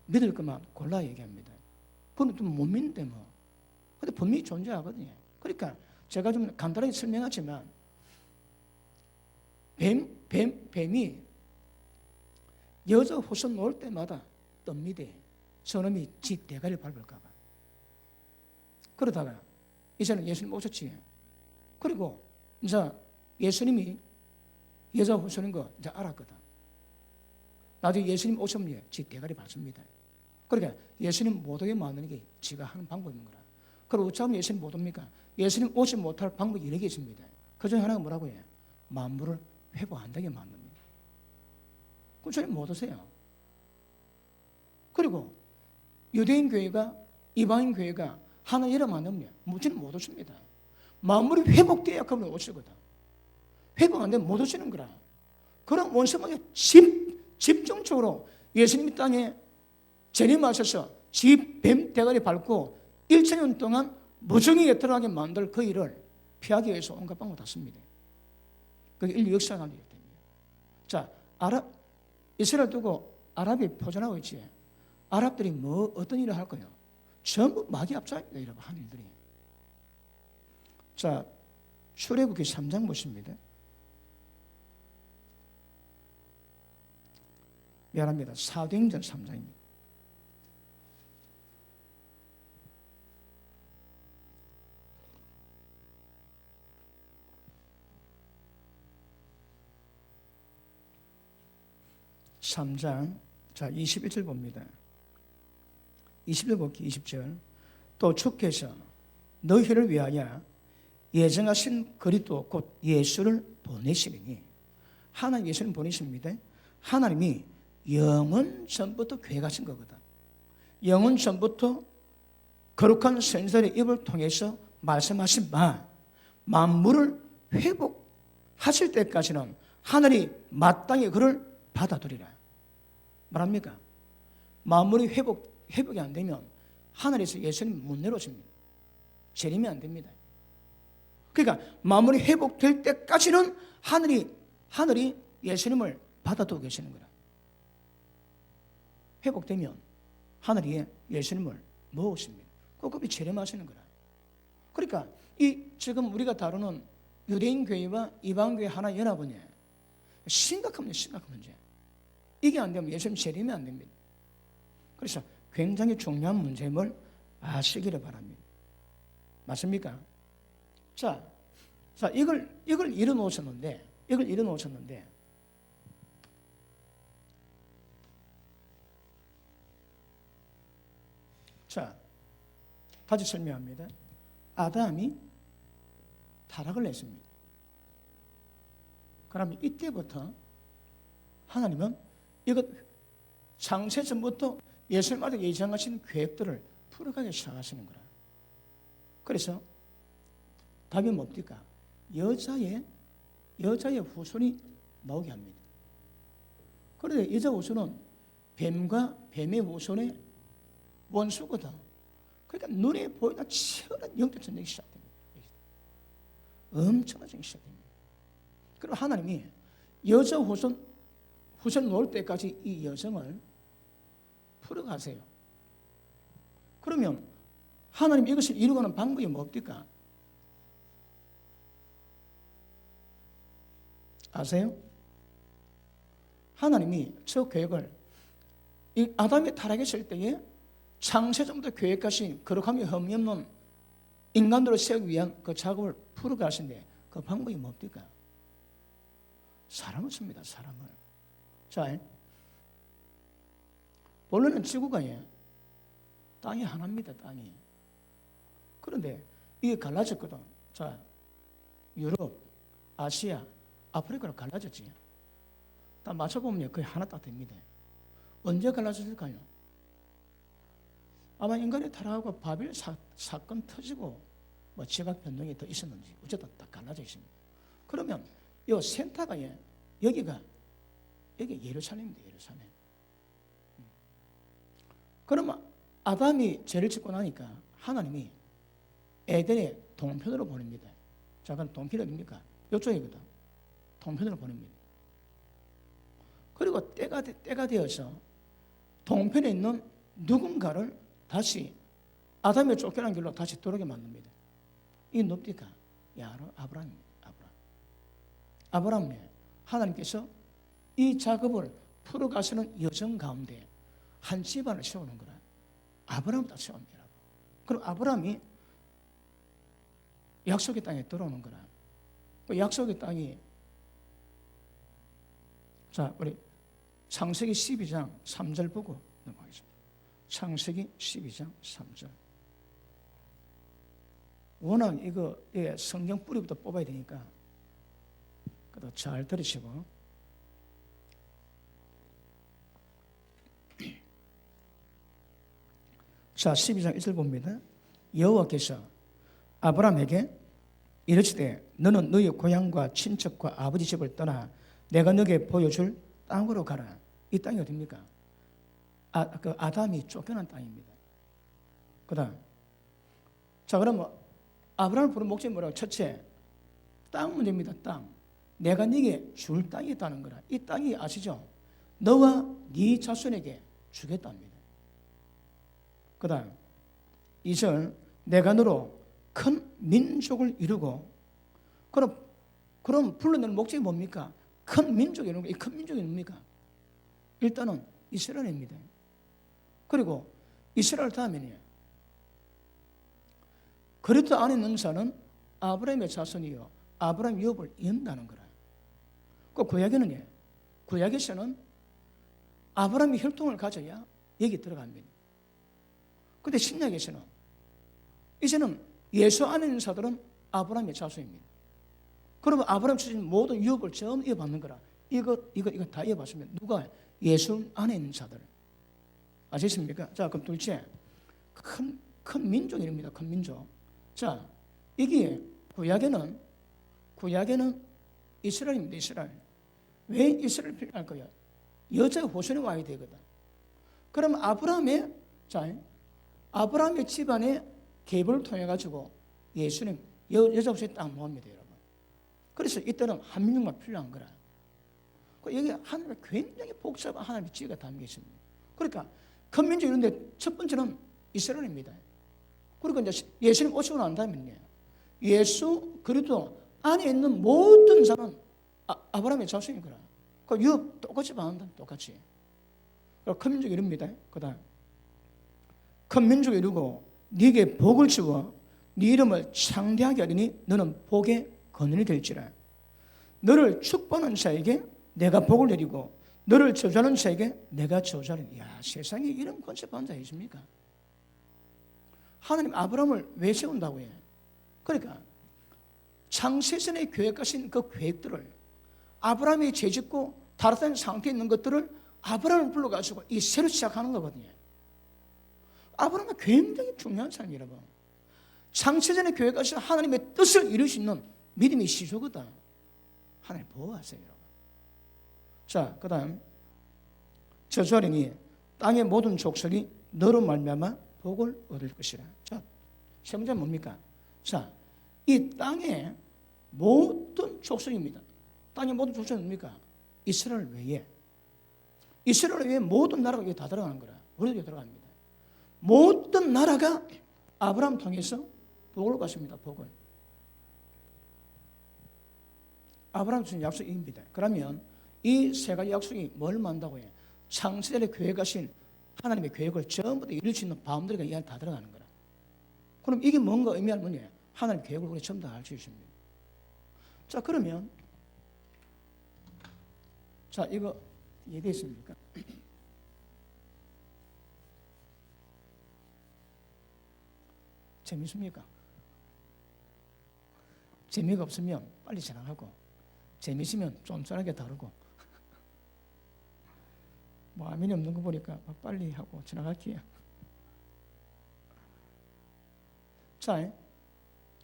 S1: 믿을 것만 골라 얘기합니다. 그건 좀 못 믿는데 뭐. 근데 분명히 존재하거든요. 그러니까 제가 좀 간단하게 설명하지만 뱀이 여자 후손 놓을 때마다 뜹니다. 저놈이 지 대가리를 밟을까 봐. 그러다가 이제는 예수님 오셨지. 그리고 이제 예수님이 여자 후손인 거 이제 알았거든. 나중에 예수님 오셨면 지 대가리 밟습니다. 그러니까 예수님 못 오게 만드는 게 지가 하는 방법인 거라. 그리고 어쩌면 예수님 못 옵니까? 예수님 오지 못할 방법이 여러 개 있습니다. 그 중에 하나가 뭐라고 해요? 만물을 회복 안 되게 만듭니다. 그럼 주님 못 오세요. 그리고 유대인 교회가 이방인 교회가 하나 이름 안 넣으면 무지는 못 오십니다. 만물이 회복돼야 그분이 오시거든. 회복 안 되면 못 오시는 거라. 그런 원수마귀가 집중적으로 예수님이 땅에 재림하셔서 뱀 대가리 밟고 1,000년 동안 무정의에 들어가게 만들 그 일을 피하기 위해서 온갖 방법을 다 씁니다. 그게 인류 역사가 가는 일이 됩니다. 자, 이스라엘 두고 아랍이 포전하고 있지. 아랍들이 어떤 일을 할 거예요? 전부 마귀 앞자입니다, 여러분, 하는 일들이. 자, 출애굽기 3장 보십니다. 미안합니다. 사도행전 3장입니다. 자, 21절 봅니다. 20절 볼게요. 20절. 또 주께서 너희를 위하여 예정하신 그리스도 곧 예수를 보내시리니. 하나님 예수님 보내십니다. 하나님이 영원 전부터 계획하신 거거든. 영원 전부터 거룩한 선지자의 입을 통해서 말씀하신 만물을 회복하실 때까지는 하늘이 마땅히 그를 받아들이라. 말합니까? 만물이 회복이 안 되면 하늘에서 예수님 못 내려오십니다. 재림이 안 됩니다. 그러니까 만물이 회복될 때까지는 하늘이 예수님을 받아두고 계시는 거라. 회복되면 하늘이 예수님을 모으십니다. 그 급이 체념하시는 거라. 그러니까 이 지금 우리가 다루는 유대인 교회와 이방 교회 하나 연합은 심각한 문제, 심각한 문제. 이게 안 되면 예수님 재림이 안 됩니다. 그래서 굉장히 중요한 문제임을 아시기를 바랍니다. 맞습니까? 자, 이걸 이뤄놓으셨는데, 자, 다시 설명합니다. 아담이 타락을 했습니다. 그러면 이때부터 하나님은 이것 창세 전부터 예수님한테 예정하신 계획들을 풀어가기 시작하시는 거라. 그래서 답이 뭡니까? 여자의 후손이 나오게 합니다. 그런데 여자 후손은 뱀과 뱀의 후손의 원수거든. 그러니까 눈에 보이는 치열한 영적 전쟁이 시작됩니다. 엄청난 전쟁이 시작됩니다. 그리고 하나님이 여자 후손 놓을 때까지 이 여성을 풀어가세요. 그러면 하나님 이것을 이루어가는 방법이 뭡니까? 아세요? 하나님이 저 계획을 이 아담이 타락했을 때에 창세전부터 계획하신 거룩함이 흠이 없는 인간으로 세우기 위한 그 작업을 풀어가신데 그 방법이 뭡니까? 사람을 씁니다. 사람을. 자, 본래는 지구가 땅이 하나입니다. 땅이. 그런데 이게 갈라졌거든. 자, 유럽, 아시아, 아프리카로 갈라졌지. 딱 맞춰보면 거의 하나 딱 됩니다. 언제 갈라졌을까요? 아마 인간의 타락하고 바벨 사건 터지고 뭐 지각 변동이 더 있었는지 어쨌든 딱 갈라져 있습니다. 그러면 이 센터가 여기 예루살렘입니다. 예루살렘. 그러면 아담이 죄를 짓고 나니까 하나님이 에덴의 동편으로 보냅니다. 자, 그럼 동편이 어딥니까? 이쪽이거든. 동편으로 보냅니다. 그리고 때가 되어서 동편에 있는 누군가를 다시 아담이 쫓겨난 길로 다시 돌아오게 만듭니다. 이게 누굽니까? 아브라함입니다. 아브라함에 하나님께서 이 작업을 풀어가시는 여정 가운데 한 집안을 세우는 거라. 아브라함부터 세웁니다. 그럼 아브라함이 약속의 땅에 들어오는 거라. 그 약속의 땅이 자, 우리 창세기 12장 3절 보고 넘어가겠습니다. 창세기 12장 3절. 워낙 이거 성경 뿌리부터 뽑아야 되니까 그래도 잘 들으시고. 자, 12장 1절 봅니다. 여호와께서 아브라함에게 이르시되 너는 너의 고향과 친척과 아버지 집을 떠나 내가 너에게 보여줄 땅으로 가라. 이 땅이 어디입니까? 그 아담이 쫓겨난 땅입니다. 그다음, 자, 그러면 아브라함을 부른 목적이 뭐라고? 첫째, 땅 문제입니다. 땅. 내가 네게 줄 땅이 있다는 거라. 이 땅이 아시죠? 너와 네 자손에게 주겠답니다. 그다음 2절, 내가 너로 큰 민족을 이루고. 그럼 불러내는 목적이 뭡니까? 큰 민족이 이루는 거. 이 큰 민족이 뭡니까? 일단은 이스라엘입니다. 그리고 이스라엘 다음에는 그리스도 안에 있는 자는 아브라함의 자손이요 아브라함 유업을 이은다는 거라. 그 구약에서는 아브라함이 혈통을 가져야 여기 들어갑니다. 그런데 신약에서는 이제는 예수 안에 있는 자들은 아브라함의 자손입니다. 그러면 아브라함 주신 모든 유업을 전부 이어받는 거라. 이거 다 이어받으면 누가? 예수 안에 있는 자들. 아시겠습니까? 자, 그럼 둘째, 큰 민족입니다. 큰 민족. 자, 이게 구약에는 이스라엘입니다. 이스라엘. 왜 이스라엘 필요할 거야? 여자 후손이 와야 되거든. 그럼 아브라함의 집안의 계보를 통해 가지고 예수님 여자 후손이 딱 모읍니다, 여러분. 그래서 이때는 한 민족만 필요한 거라. 여기 하나님의 굉장히 복잡한 하나님의 지혜가 담겨 있습니다. 그러니까 큰 민족 이런데 첫 번째는 이스라엘입니다. 그리고 이제 예수님 오시고 난 다음에 예수 그리스도 안에 있는 모든 자는 아브라함의 자손인 거라. 그 유업 똑같이 반한다. 똑같이. 큰 민족이 이릅니다. 그다음 큰 민족이 이루고 네게 복을 주어 네 이름을 창대하게 하리니 너는 복의 근원이 될지라. 너를 축복하는 자에게 내가 복을 내리고 너를 저주하는 자에게 내가 저주하리니. 야, 세상에 이런 컨셉 한 자 있습니까? 하나님 아브라함을 왜 세운다고 해? 그러니까 창세전에 계획하신 그 계획들을 아브라함이 죄짓고 다른 상태에 있는 것들을 아브라함을 불러가지고 이 새로 시작하는 거거든요. 아브라함은 굉장히 중요한 사람이에요, 여러분. 창세전에 계획하신 하나님의 뜻을 이룰 수 있는 믿음의 시조거든. 하나님 보호하세요, 여러분. 자, 그 다음 저주하리니 땅의 모든 족속이 너로 말미암아 복을 얻을 것이라. 자, 세 번째는 뭡니까? 자, 이 땅의 모든 족속입니다. 땅의 모든 족속은 뭡니까? 이스라엘 외에. 이스라엘 외에 모든 나라가 여기 다 들어가는 거라. 우리도 들어갑니다. 모든 나라가 아브라함 통해서 복을 받습니다. 복을. 아브라함 주신 약속입니다. 그러면 이 세 가지 약속이 뭘 만다고 해요? 창세전에 계획하신 하나님의 계획을 전부 다 이룰 수 있는 바운더리가 이 안에 다 들어가는 거라. 그럼 이게 뭔가 의미하는 뭐냐? 하나님의 계획을 우리 전부 다 알 수 있습니다. 자, 그러면 자, 이거 이해되십니까? 재밌습니까? 재미가 없으면 빨리 지나가고 재미있으면 쫀쫀하게 다루고 뭐 아멘이 없는 거 보니까 빨리 하고 지나갈게요. 자,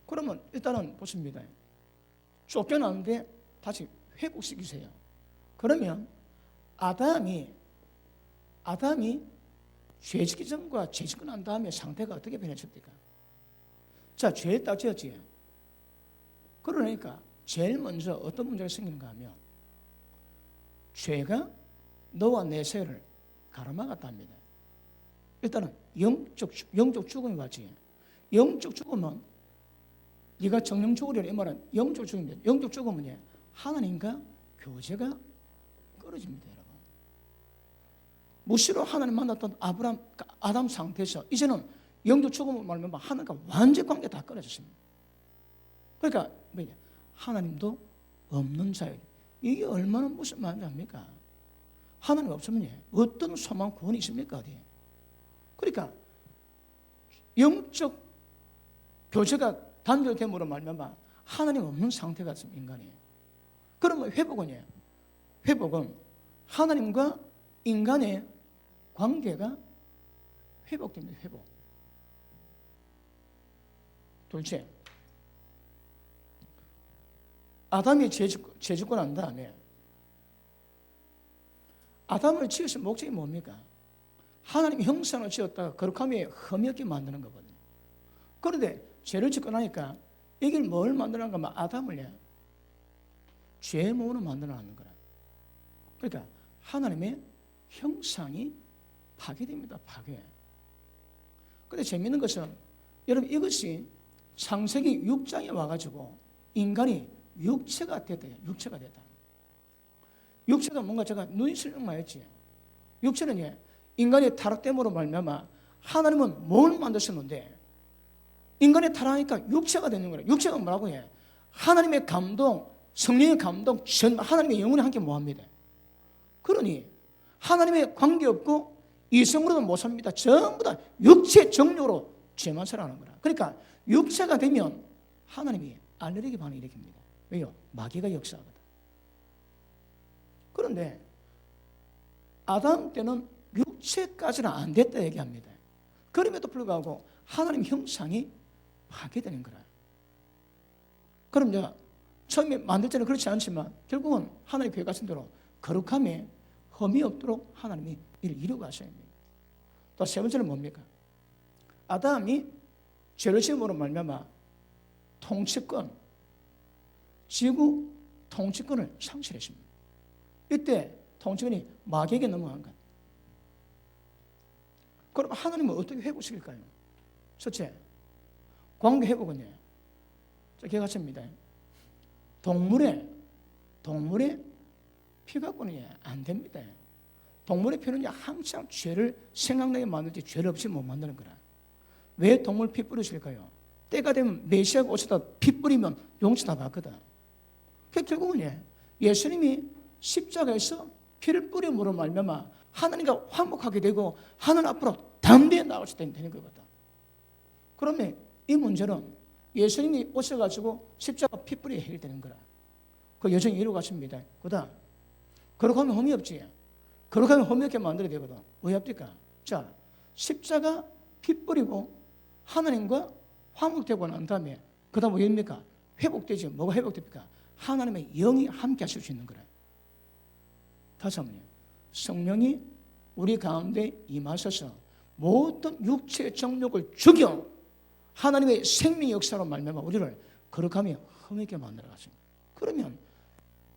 S1: 그러면 일단은 보십니다. 쫓겨나는데 다시 회복시키세요. 그러면 아담이 죄짓기 전과 죄짓고 난 다음에 상태가 어떻게 변했습니까? 자, 죄에 딱 지었지. 그러니까 제일 먼저 어떤 문제가 생기는가 하면 죄가 너와 내 세를 가로막았답니다. 일단은 영적 죽음이 왔지. 영적 죽음은 네가 정령 죽으려는 이 말은 영적 죽음입니다. 영적 죽음은 하나님과 교제가 끊어집니다, 여러분. 무시로 하나님 만났던 아담 상태에서 이제는 영적 죽음을 말하면 하나님과 완전 관계 다 끊어졌습니다. 그러니까 하나님도 없는 자예요. 이게 얼마나 무슨 말인지 압니까? 하나님 없으면 어떤 소망 구원이 있습니까? 어디? 그러니까 영적 교제가 단절됨으로 말미암아 하나님 없는 상태가 있습니다, 인간이. 그러면 회복은 하나님과 인간의 관계가 회복됩니다. 회복. 둘째, 아담이 죄짓고 난 다음에 아담을 지으신 목적이 뭡니까? 하나님의 형상을 지었다가 거룩함에 흠이 없게 만드는 거거든요. 그런데 죄를 짓고 나니까 이게 뭘 만들어놓은 거면 아담을 죄 모으는 만들어놓는 거라. 그러니까 하나님의 형상이 파괴됩니다. 파괴. 그런데 재미있는 것은 여러분 이것이 창세기 6장에 와가지고 인간이 육체가 됐다. 육체가 됐다. 육체가 뭔가 제가 눈이 슬쩍만 했지. 육체는 인간의 타락됨으로 말미암아 하나님은 뭘 만드셨는데 인간의 타락하니까 육체가 되는 거예요. 육체가 뭐라고 해? 하나님의 감동, 성령의 감동, 하나님의 영혼이 함께 모합니다. 그러니 하나님의 관계없고 이성으로도 못 삽니다. 전부 다 육체 정욕으로 죄만 살아가는 거라. 그러니까 육체가 되면 하나님이 알레르기 반응을 일으킵니다. 왜요? 마귀가 역사하거든. 그런데 아담 때는 육체까지는 안 됐다 얘기합니다. 그럼에도 불구하고 하나님 형상이 파괴되는 거라. 그럼 이제 처음에 만들 때는 그렇지 않지만 결국은 하나님 계획하신 대로 거룩함에 흠이 없도록 하나님이 이를 이루어가셔야 합니다. 또 세 번째는 뭡니까? 아담이 죄를 지음으로 말미암아 통치권, 지구 통치권을 상실했습니다. 이때 통치권이 마귀에게 넘어간 것. 그럼 하나님은 어떻게 회복시킬까요? 첫째, 관계 회복은요, 기억하십니다. 동물의 피 갖고는 안 됩니다. 동물의 피는 항상 죄를 생각나게 만들지 죄를 없이 못 만드는 거라. 왜 동물 피 뿌리실까요? 때가 되면 메시아가 오셔다 피 뿌리면 용서 다 받거든. 그 결국은 예수님이 십자가에서 피를 뿌림으로 말미암아 하나님과 화목하게 되고 하늘 앞으로 담대히 나올 수 되는 거거든. 그러면 이 문제는 예수님이 오셔가지고 십자가 피 뿌리에 해결되는 거라. 그 여정이 이루어갔습니다. 그다음 그렇게 하면 흠이 없지. 그렇게 하면 흠이 없게 만들어야 되거든. 왜 합니까? 자, 십자가 피 뿌리고 하나님과 화목되고 난 다음에 그 다음 뭐입니까? 회복되지. 뭐가 회복됩니까? 하나님의 영이 함께 하실 수 있는 거라. 다시 한번요. 성령이 우리 가운데 임하셔서 모든 육체의 정욕을 죽여 하나님의 생명 역사로 말미암아 우리를 거룩하며 흠있게 만들어 가십니다. 그러면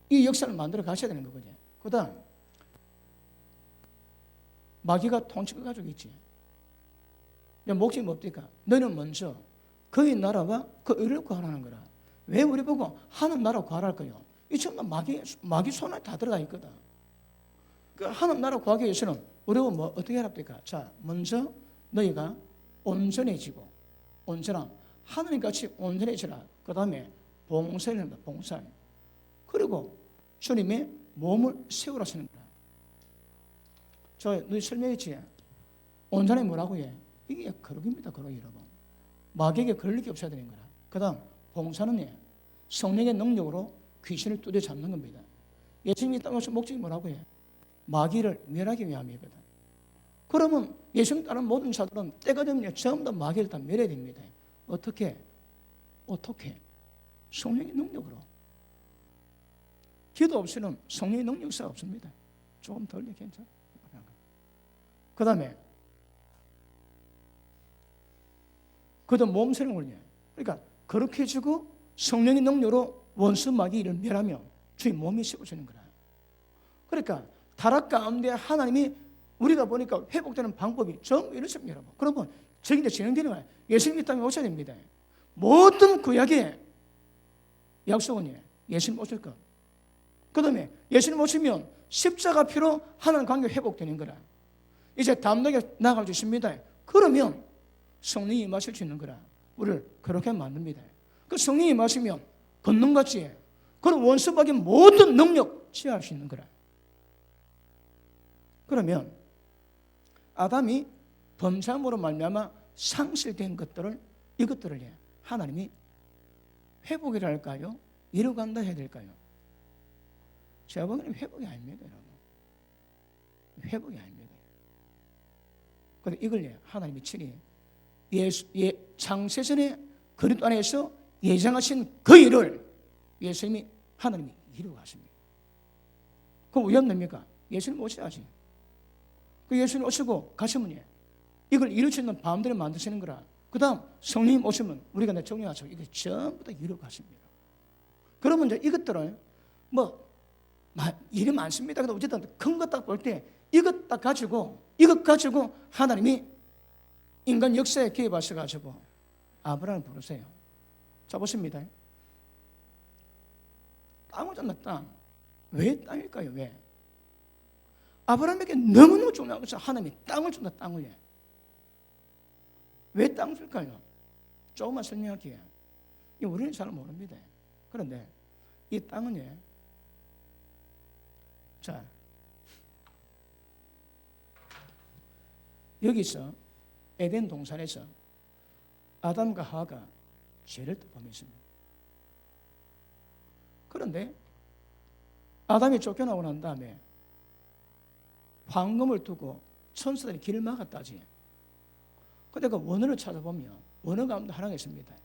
S1: 이 역사를 만들어 가셔야 되는 거거든요. 그 다음 마귀가 통치를 가지고 있지. 목적이 뭡니까? 너는 먼저 그의 나라와 그 의를 구하라는 거라. 왜 우리 보고 하늘 나라 구하랄 거요? 이 전부 마귀 손에 다 들어가 있거든. 그 하늘 나라 구하기 위해서는 우리가 뭐 어떻게 해야 합니까? 자, 먼저 너희가 온전해지고 온전함, 하나님같이 온전해지라. 그 다음에 봉사를 합니다. 봉사. 그리고 주님의 몸을 세우라시는 거라. 너희 설명했지? 온전히 뭐라고 해? 이게 거룩입니다. 거룩 여러분. 마귀에게 그럴 일이 없어야 되는 거라. 그 다음 봉사는 성령의 능력으로 귀신을 두드려 잡는 겁니다. 예수님이 따라서 목적이 뭐라고 해? 마귀를 멸하기 위함이거든. 그러면 예수님 따르는 모든 자들은 때가 되면 전부 다 마귀를 다 멸해야 됩니다. 어떻게? 성령의 능력으로. 기도 없이는 성령의 능력이 없습니다. 조금 덜 괜찮아. 그 다음에 그도 몸새는 올려. 그러니까 그렇게 해주고 성령의 능력으로 원수 마귀를 멸하며 주의 몸이 세워지는 거라. 그러니까 타락 가운데 하나님이 우리가 보니까 회복되는 방법이 전부 이렇습니다, 여러분. 그러면 저기 이제 진행되는 거예요. 예수님이 땅에 오셔야 됩니다. 모든 구약의 약속은 예수님 오실 것. 그 다음에 예수님 오시면 십자가 피로 하나님 관계 회복되는 거라. 이제 담대하게 나아갈 수 있습니다. 그러면 성령이 임하실 수 있는 거라. 우리를 그렇게 만듭니다. 그 성령이 임하시면 권능같이 그런 원수박인 모든 능력 취할 수 있는 거라. 그러면 아담이 범죄함으로 말미암아 상실된 것들을 이것들을 하나님이 회복이라 할까요? 이루간다 해야 될까요? 제가 보기에는 회복이 아닙니다, 여러분. 회복이 아닙니다. 그런데 이걸 하나님이 친히 창세전에 그리스도 안에서 예정하신 그 일을 예수님이 하나님이 이루어 가십니다. 그럼 왜 없습니까? 예수님 오셔야지. 그 예수님 오시고 가시면 이걸 이룰 수 있는 마음대로 만드시는 거라. 그 다음 성령님 오시면 우리가 정리하시고 이거 전부 다 이루어 가십니다. 그러면 이제 이것들을 일이 많습니다. 근데 어쨌든 큰 것 딱 볼 때 이것 가지고 하나님이 인간 역사에 개입하셔가지고 아브라함을 부르세요. 자, 보십니다. 땅을 줬나 땅. 왜 땅일까요? 왜? 아브라함에게 너무너무 중요한 것은 하나님이 땅을 준다. 땅을. 왜 땅 줄까요? 조금만 설명할게요. 우리는 잘 모릅니다. 그런데 이 땅은 자, 여기서 에덴 동산에서 아담과 하와가 죄를 범했습니다. 그런데 아담이 쫓겨나고 난 다음에 황금을 두고 천사들이 길을 막았다지. 근데 그 원어를 찾아보면 원어 가운데 하나가 있습니다.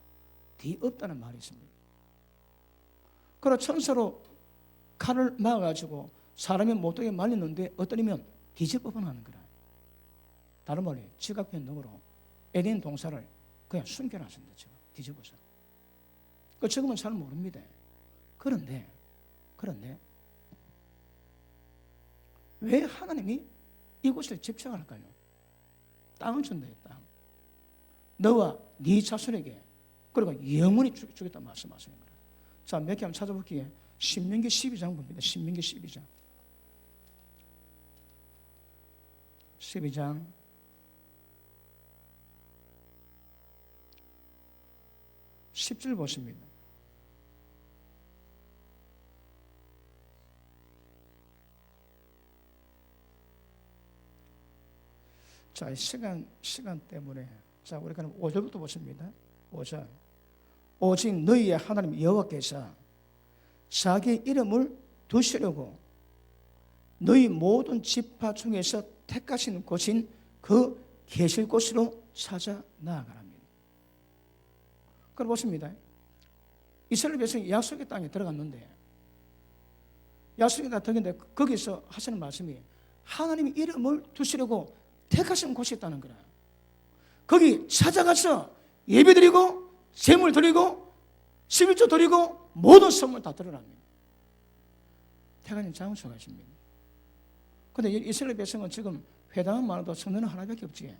S1: 뒤 없다는 말이 있습니다. 그래서 천사로 칼을 막아가지고 사람이 못되게 말렸는데 어떠냐면 뒤집어 버리는 거라. 다른 말로 지각 변동으로 에덴 동산을 그냥 숨겨놨습니다. 지금 뒤집어서. 그 지금은 잘 모릅니다. 그런데 왜 하나님이 이곳을 집착할까요? 땅을 준다. 땅. 너와 네 자손에게 그리고 영원히 주겠다 말씀하시는 거예요. 자, 몇 개 한번 찾아볼게요. 신명기 12장 봅니다. 신명기 12장. 12장 10절 보십니다. 자, 시간 때문에 자, 우리가 5절부터 보십니다. 5절. 오직 너희의 하나님 여호와께서 자기 이름을 두시려고 너희 모든 지파 중에서 택하신 곳인 그 계실 곳으로 찾아 나아가랍니다. 그걸 보십니다. 이스라엘 백성이 약속의 땅에 들어갔는데 약속의 땅에 들어갔는데 거기서 하시는 말씀이 하나님의 이름을 두시려고 택하신 곳이 있다는 거라. 거기 찾아가서 예배드리고 제물 드리고 11조 드리고 모든 선물 다 드리랍니다. 택하신 장소가 있습니다. 그런데 이스라엘 백성은 지금 회당은 많아도 성전은 하나밖에 없지.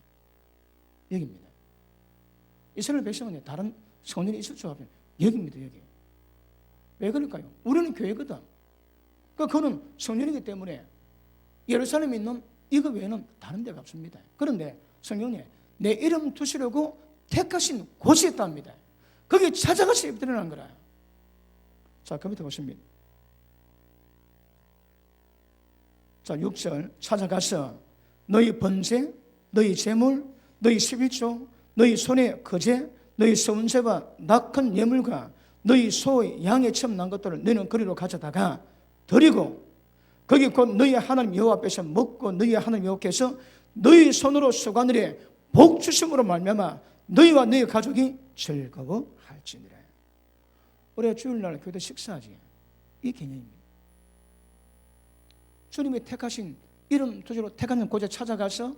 S1: 여기입니다. 이스라엘 백성은 다른 성전이 있을 줄 알았는데 여기입니다. 여기. 왜 그럴까요? 우리는 교회거든. 그거는 성전이기 때문에 예루살렘에 있는 이거 외에는 다른 데가 없습니다. 그런데 성경에 내 이름 두시려고 택하신 곳이 있답니다. 거기 찾아가서 예배드리는 거라. 자, 그 밑에 보십니다. 자, 6절. 찾아가서 너희 번제, 너희 제물, 너희 11조, 너희 손의 거제, 너희 서운제와 낙한 예물과 너희 소의 양의 처음 난 것들을 너희는 거리로 가져다가 드리고 거기 곧 너희 하나님 여호와 앞에서 먹고 너희 하나님 여호와께서 너희 손으로 수관을에 복 주심으로 말미암아 너희와 너희 가족이 즐거워할지니라. 우리가 주일날 교회 식사하지. 이 개념입니다. 주님이 택하신 이름 두시로 택하는 곳에 찾아가서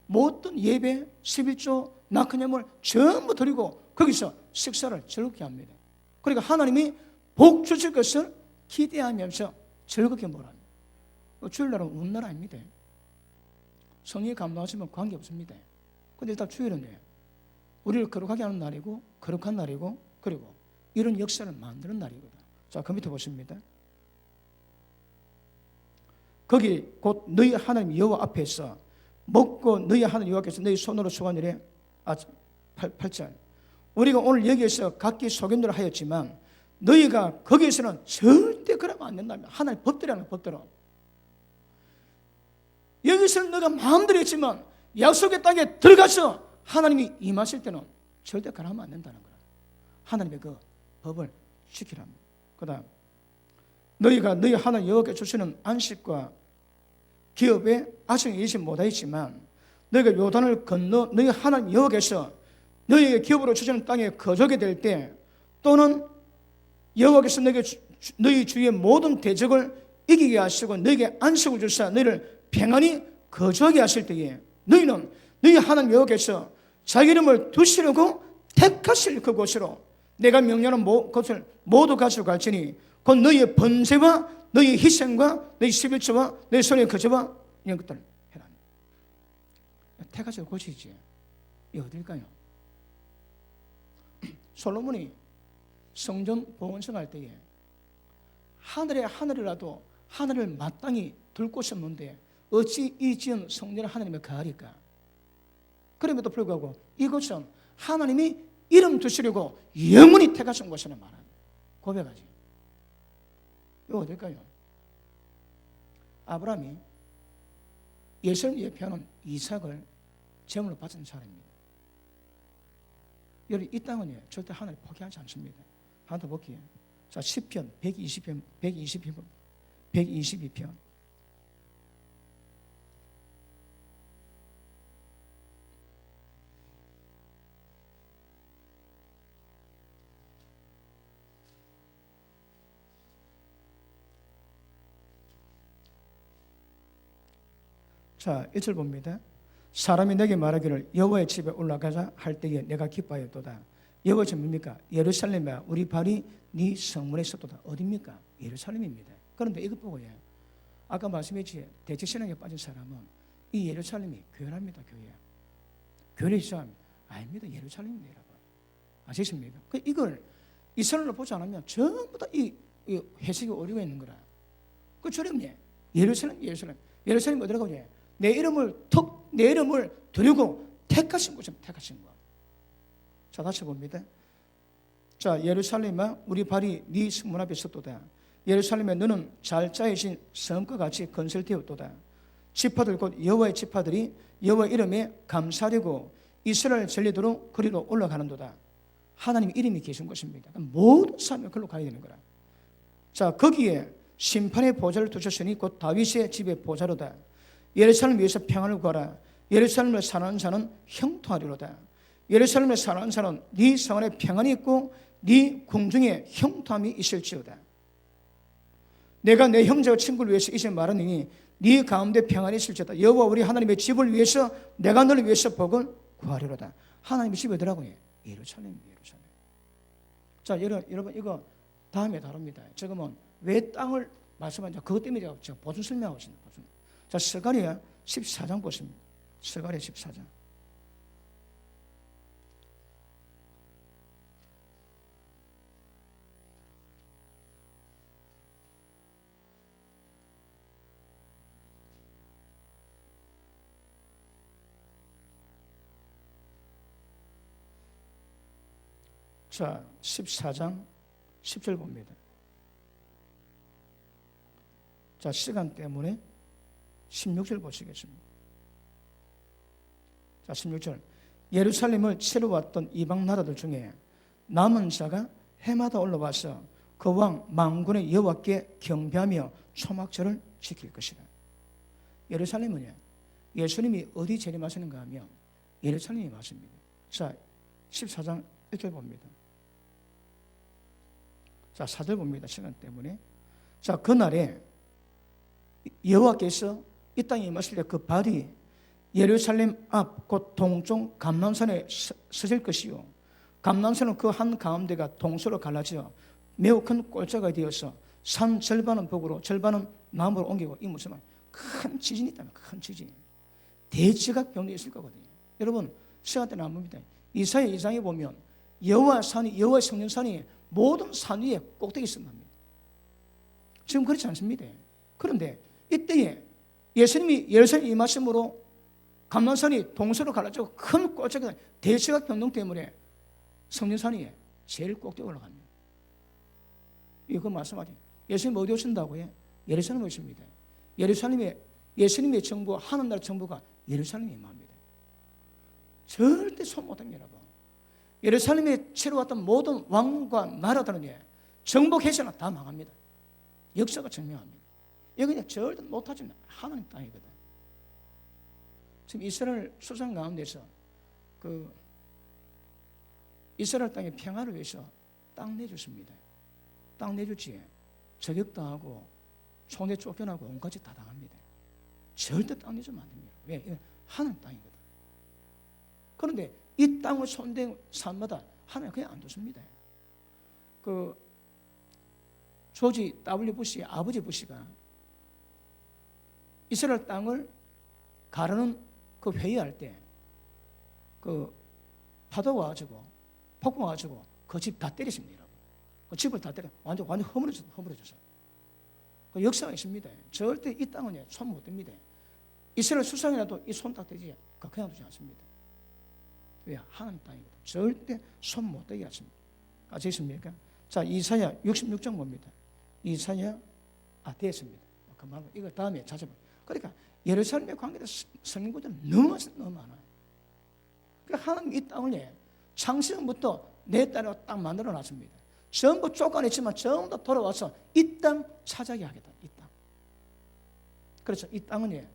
S1: 모든 예배, 11조, 낙한 예물 전부 드리고 거기서 식사를 즐겁게 합니다. 그러니까 하나님이 복 주실 것을 기대하면서 즐겁게 뭐랍니다. 주일날은 우는 날 아닙니다. 성령이 감동하시면 관계없습니다. 그런데 일단 주일은 우리를 거룩하게 하는 날이고 거룩한 날이고 그리고 이런 역사를 만드는 날이거든. 자, 그 밑에 보십니다. 거기 곧 너희 하나님 여호와 앞에서 먹고 너희 하나님 여호와께서 너희 손으로 수관이래. 8절. 우리가 오늘 여기에서 각기 소견대로 하였지만 너희가 거기에서는 절대 그러면 안 된다며. 하나님 법대로는 법대로. 여기서는 너가 마음대로 했지만 약속의 땅에 들어가서 하나님이 임하실 때는 절대 그러면 안 된다는 거야. 하나님의 그 법을 지키랍니다. 그 다음 너희가 너희 하나님 여호와께 주시는 안식과 기업에 아직 이르지 못하였지만 너희가 요단을 건너 너희 하나님 여호와께서 너희에게 기업으로 주시는 땅에 거주하게 될 때 또는 여호와께서 너희 주위의 모든 대적을 이기게 하시고 너희에게 안식을 주사 너희를 평안히 거주하게 하실 때에 너희는 너희 하나님 여호와께서 자기 이름을 두시려고 택하실 그곳으로 내가 명령하는 것을 모두 가지고 갈지니 곧 너희의 번제와 너희의 희생과 너희 11조와 너희 손의 거제와 이런 것들을 해라. 택하실 곳이지. 이 어딜까요? 솔로몬이 성전 보건성 할 때에 하늘에 하늘이라도 하늘을 마땅히 둘 곳이 없는데 어찌 이 지은 성전을 하나님의 거하리까? 그럼에도 불구하고 이곳은 하나님이 이름 두시려고 영원히 택하신 곳이라 말합니다. 고백하지. 이거 어딜까요? 아브라함이 예수를 예표하는 이삭을 제물로 바친 사람입니다. 여러분 이 땅은 절대 하나님 포기하지 않습니다. 하나 더 볼게요. 자, 시편 122편 122편 자, 1절 봅니다. 사람이 내게 말하기를 여호와의 집에 올라가자 할 때에 내가 기뻐하였도다. 여호와의 집 뭡니까? 예루살렘이야. 우리 발이 네 성문에 있었도다. 어디입니까? 예루살렘입니다. 그런데 이것 보고 아까 말씀했지 대적신앙에 빠진 사람은 이 예루살렘이 교회랍니다. 교회. 교회를 시작합니다. 아닙니다. 예루살렘입니다. 여러분. 아시겠습니까? 이걸 이스라엘로 보지 않으면 전부 다 이 해석이 오류가 있는 거라. 그 주님이 예루살렘 어디라고 하냐? 내 이름을 드리고 택하신 곳입니다. 택하신 곳. 자, 다시 봅니다. 자, 예루살렘아, 우리 발이 네 성문 앞에 섰도다. 예루살렘에 너는 잘 짜여진 성과 같이 건설되었도다. 지파들 곧 여호와의 지파들이 여호와 이름에 감사하려고 이스라엘 전리도로 그리로 올라가는도다. 하나님의 이름이 계신 것입니다. 모든 사람이 그걸로 가야 되는 거라. 자, 거기에 심판의 보좌를 두셨으니 곧 다윗의 집의 보좌로다. 예루살렘 위에서 평안을 구하라. 예루살렘을 사는 자는 형통하리로다. 예루살렘을 사는 자는 네 성 안에 평안이 있고 네 궁중에 형통함이 있을지어다. 내가 내 형제와 친구를 위해서 이제 말하느니 네 가운데 평안이 있을지어다. 여호와 우리 하나님의 집을 위해서 내가 너를 위해서 복을 구하리로다. 하나님의 집이 어디라고요? 예루살렘. 자, 여러분 이거 다음에 다룹니다. 지금은 왜 땅을 말씀하는지 그것 때문에 제가 보충 설명하고 있습니다. 자, 스가랴 14장 보십니다. 스가랴 14장. 자, 14장 10절 봅니다. 자, 시간 때문에 16절 보시겠습니다. 자, 16절. 예루살렘을 치러 왔던 이방 나라들 중에 남은 자가 해마다 올라와서 그 왕 만군의 여호와께 경배하며 초막절을 지킬 것이다. 예루살렘은요, 예수님이 어디 재림하시는가 하면 예루살렘이 맞습니다. 자, 14장 1절 봅니다. 자, 4절 봅니다. 시간 때문에. 자, 그날에 여호와께서 이 땅에 임하실 때 그 발이 예루살렘 앞 곧 동쪽 감람산에 서질 것이요, 감람산은 그 한 가운데가 동서로 갈라져 매우 큰 골짜기가 되어서 산 절반은 북으로 절반은 남으로 옮기고, 이 무슨 말? 큰 지진이 있다면 큰 지진, 대지각 병도 있을 거거든요. 여러분 시간 때는 안 봅니다. 이사야 2장에 보면 여호와 산이, 여호와의 성전산이 모든 산 위에 꼭대기 있습니다. 지금 그렇지 않습니다. 그런데 이때에 예수님이 예루살렘 임하심으로 감람산이 동서로 갈라지고 큰 골짜기가 대지각 변동 때문에 성전산이 제일 꼭대기 올라갑니다. 이거 말씀하지. 예수님 어디 오신다고요? 예루살렘에 오십니다. 예루살렘에 예수님의 정부, 하늘나라 정부가 예루살렘에 임합니다. 절대 손 못합니다, 여러분. 예루살렘에 치러 왔던 모든 왕과 나라들은 정복해서는 다 망합니다. 역사가 증명합니다. 여기는 절대 못하지만 하나님 땅이거든. 지금 이스라엘 수상 가운데서 그 이스라엘 땅의 평화를 위해서 땅 내줬습니다. 땅 내줬지 저격당하고 총에 쫓겨나고 온갖 짓 다 당합니다. 절대 땅 내주면 안 됩니다. 왜? 이건 하나님 땅이거든. 그런데 이 땅을 손댄 산마다 하나님 그냥 안 뒀습니다. 그 조지 W 부시의 아버지 부시가 이스라엘 땅을 가르는 그 회의할 때 그 파도가 와가지고 폭풍 와가지고 그 집 다 때렸습니다. 여러분. 그 집을 다 때려 완전 허물어져서. 그 역사가 있습니다. 절대 이 땅은 손 못 댑니다. 이스라엘 수상이라도 이 손 딱 대지 그냥 두지 않습니다. 왜? 하나님 땅이거든. 절대 손 못 대게 하십니다. 아시겠습니까? 자, 이사야 66장 봅니다. 이사야 됐습니다. 그만 이거 다음에 찾아봐. 그러니까 예루살렘에 관계된 성경구절은 너무 많아요. 그러니까 하나님 이 땅을 창세전부터 내 땅으로 딱 만들어 놨습니다. 전부 쫓아냈지만 전부 다 돌아와서 이 땅 차지하게 하겠다. 이 땅. 그렇죠. 이 땅은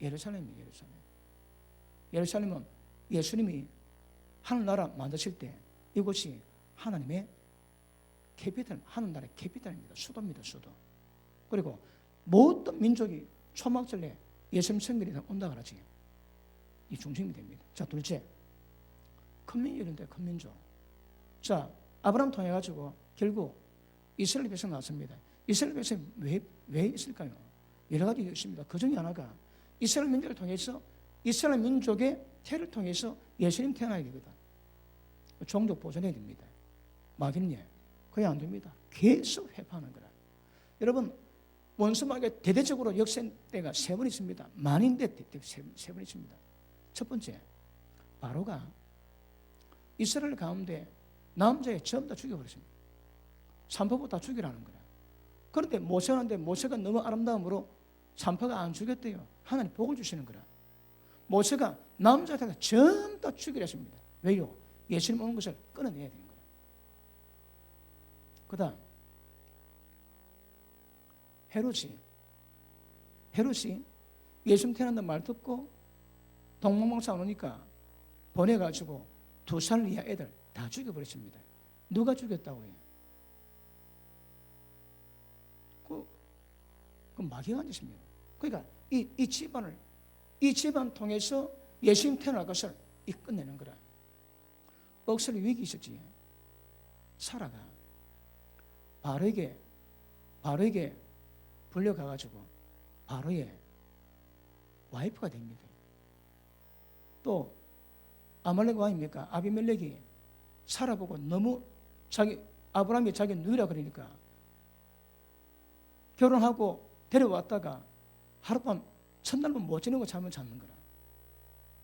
S1: 예루살렘이에요. 예루살렘은 예수님이 하늘나라 만드실 때 이곳이 하나님의 캐피탈, 하늘나라의 캐피탈입니다. 수도입니다. 수도. 그리고 모든 민족이 초막절에 예수님 성전에 온다 그러지. 이 중심이 됩니다. 자, 둘째, 큰 민족인데 큰 민족. 자, 아브라함 통해 가지고 결국 이스라엘 백성 나왔습니다. 이스라엘 백성이 왜 있을까요? 여러 가지 있습니다. 그 중에 하나가 이스라엘 민족을 통해서 이스라엘 민족의 태를 통해서 예수님 태어나게 되거든. 종족 보존해야 됩니다. 마귀는요, 그게 안 됩니다. 계속 회파하는 거라. 여러분, 원수 마귀가 대대적으로 역사된 때가 3번 있습니다. 만인대 세 번 있습니다. 첫 번째, 바로가 이스라엘 가운데 남자애 전부 다 죽여버렸습니다. 산파부 다 죽이라는 거야. 그런데 모세가 너무 아름다움으로 산파가 안 죽였대요. 하나님 복을 주시는 거라. 모세가 남자애가 전부 다 죽이려 했습니다. 왜요? 예수님 오는 것을 끊어내야 되는 거야. 그 다음 헤롯이 예수님 태어난다는 말 듣고 동방방사 오니까 보내가지고 2살 이하 애들 다 죽여버렸습니다. 누가 죽였다고 해요? 그 마귀가 앉으십니다. 그러니까 이 집안 통해서 예수님 태어날 것을 끝내는 거라. 억설 위기 있었지. 사라가 바로에게 불려가가지고 바로의 와이프가 됩니다. 또 아말렉 왕입니까? 아비멜렉이 사라 보고 너무 아브라함이 자기 누이라 그러니까 결혼하고 데려왔다가 하룻밤 첫날만 못 지내고 잠을 잤는 거라.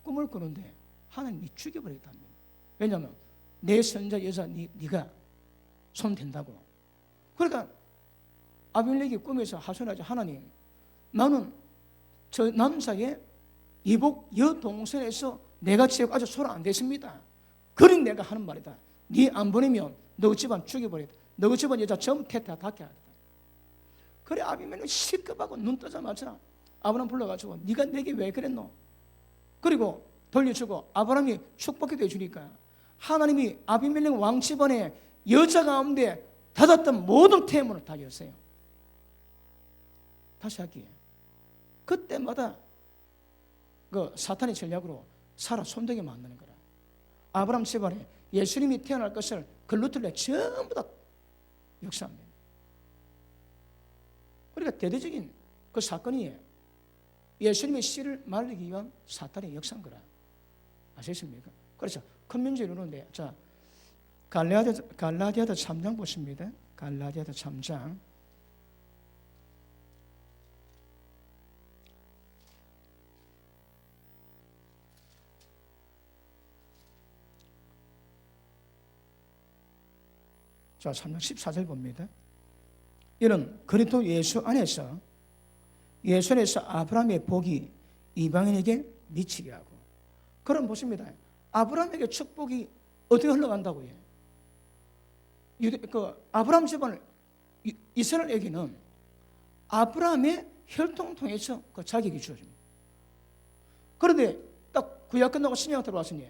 S1: 꿈을 꾸는데 하나님이 죽여버렸답니다. 왜냐하면 내 선자 여자 네가 손 댄다고. 그러니까 아비멜렉이 꿈에서 하소연하죠. 하나님, 나는 저 남자의 이복 여동생에서 내가 지금 아주 소라 안 됐습니다. 그러니 내가 하는 말이다. 네 안 보내면 너 집안 죽여버리다. 너 집안 여자 전부 태타 닫게 하다. 그래 아비멜렉이 시급하고 눈 뜨자마자 아브라함 불러가지고 네가 내게 왜 그랬노? 그리고 돌려주고 아브라함이 축복해 주니까 하나님이 아비멜렉 왕 집안에 여자 가운데 닫았던 모든 태문을 다 여세요. 다시 할게요. 그때마다 그 사탄의 전략으로 사라 손대게 만드는 거라. 아브라함 집안에 예수님이 태어날 것을 글루틀레 전부 다 역사합니다. 그러니까 대대적인 그 사건이 예수님의 씨를 말리기 위한 사탄의 역사인 거라. 아시겠습니까? 그렇죠. 큰 문제로 이루는데, 자, 갈라디아서 3장 보십니다. 갈라디아서 3장. 자, 3장 14절 봅니다. 이는 그리스도 예수 안에서 아브라함의 복이 이방인에게 미치게 하고. 그럼 보십니다. 아브라함에게 축복이 어떻게 흘러간다고요? 아브라함 집안을 이스라엘에게는 아브라함의 혈통 통해서 그 자격이 주어집니다. 그런데 딱 구약 끝나고 신약 들어왔으니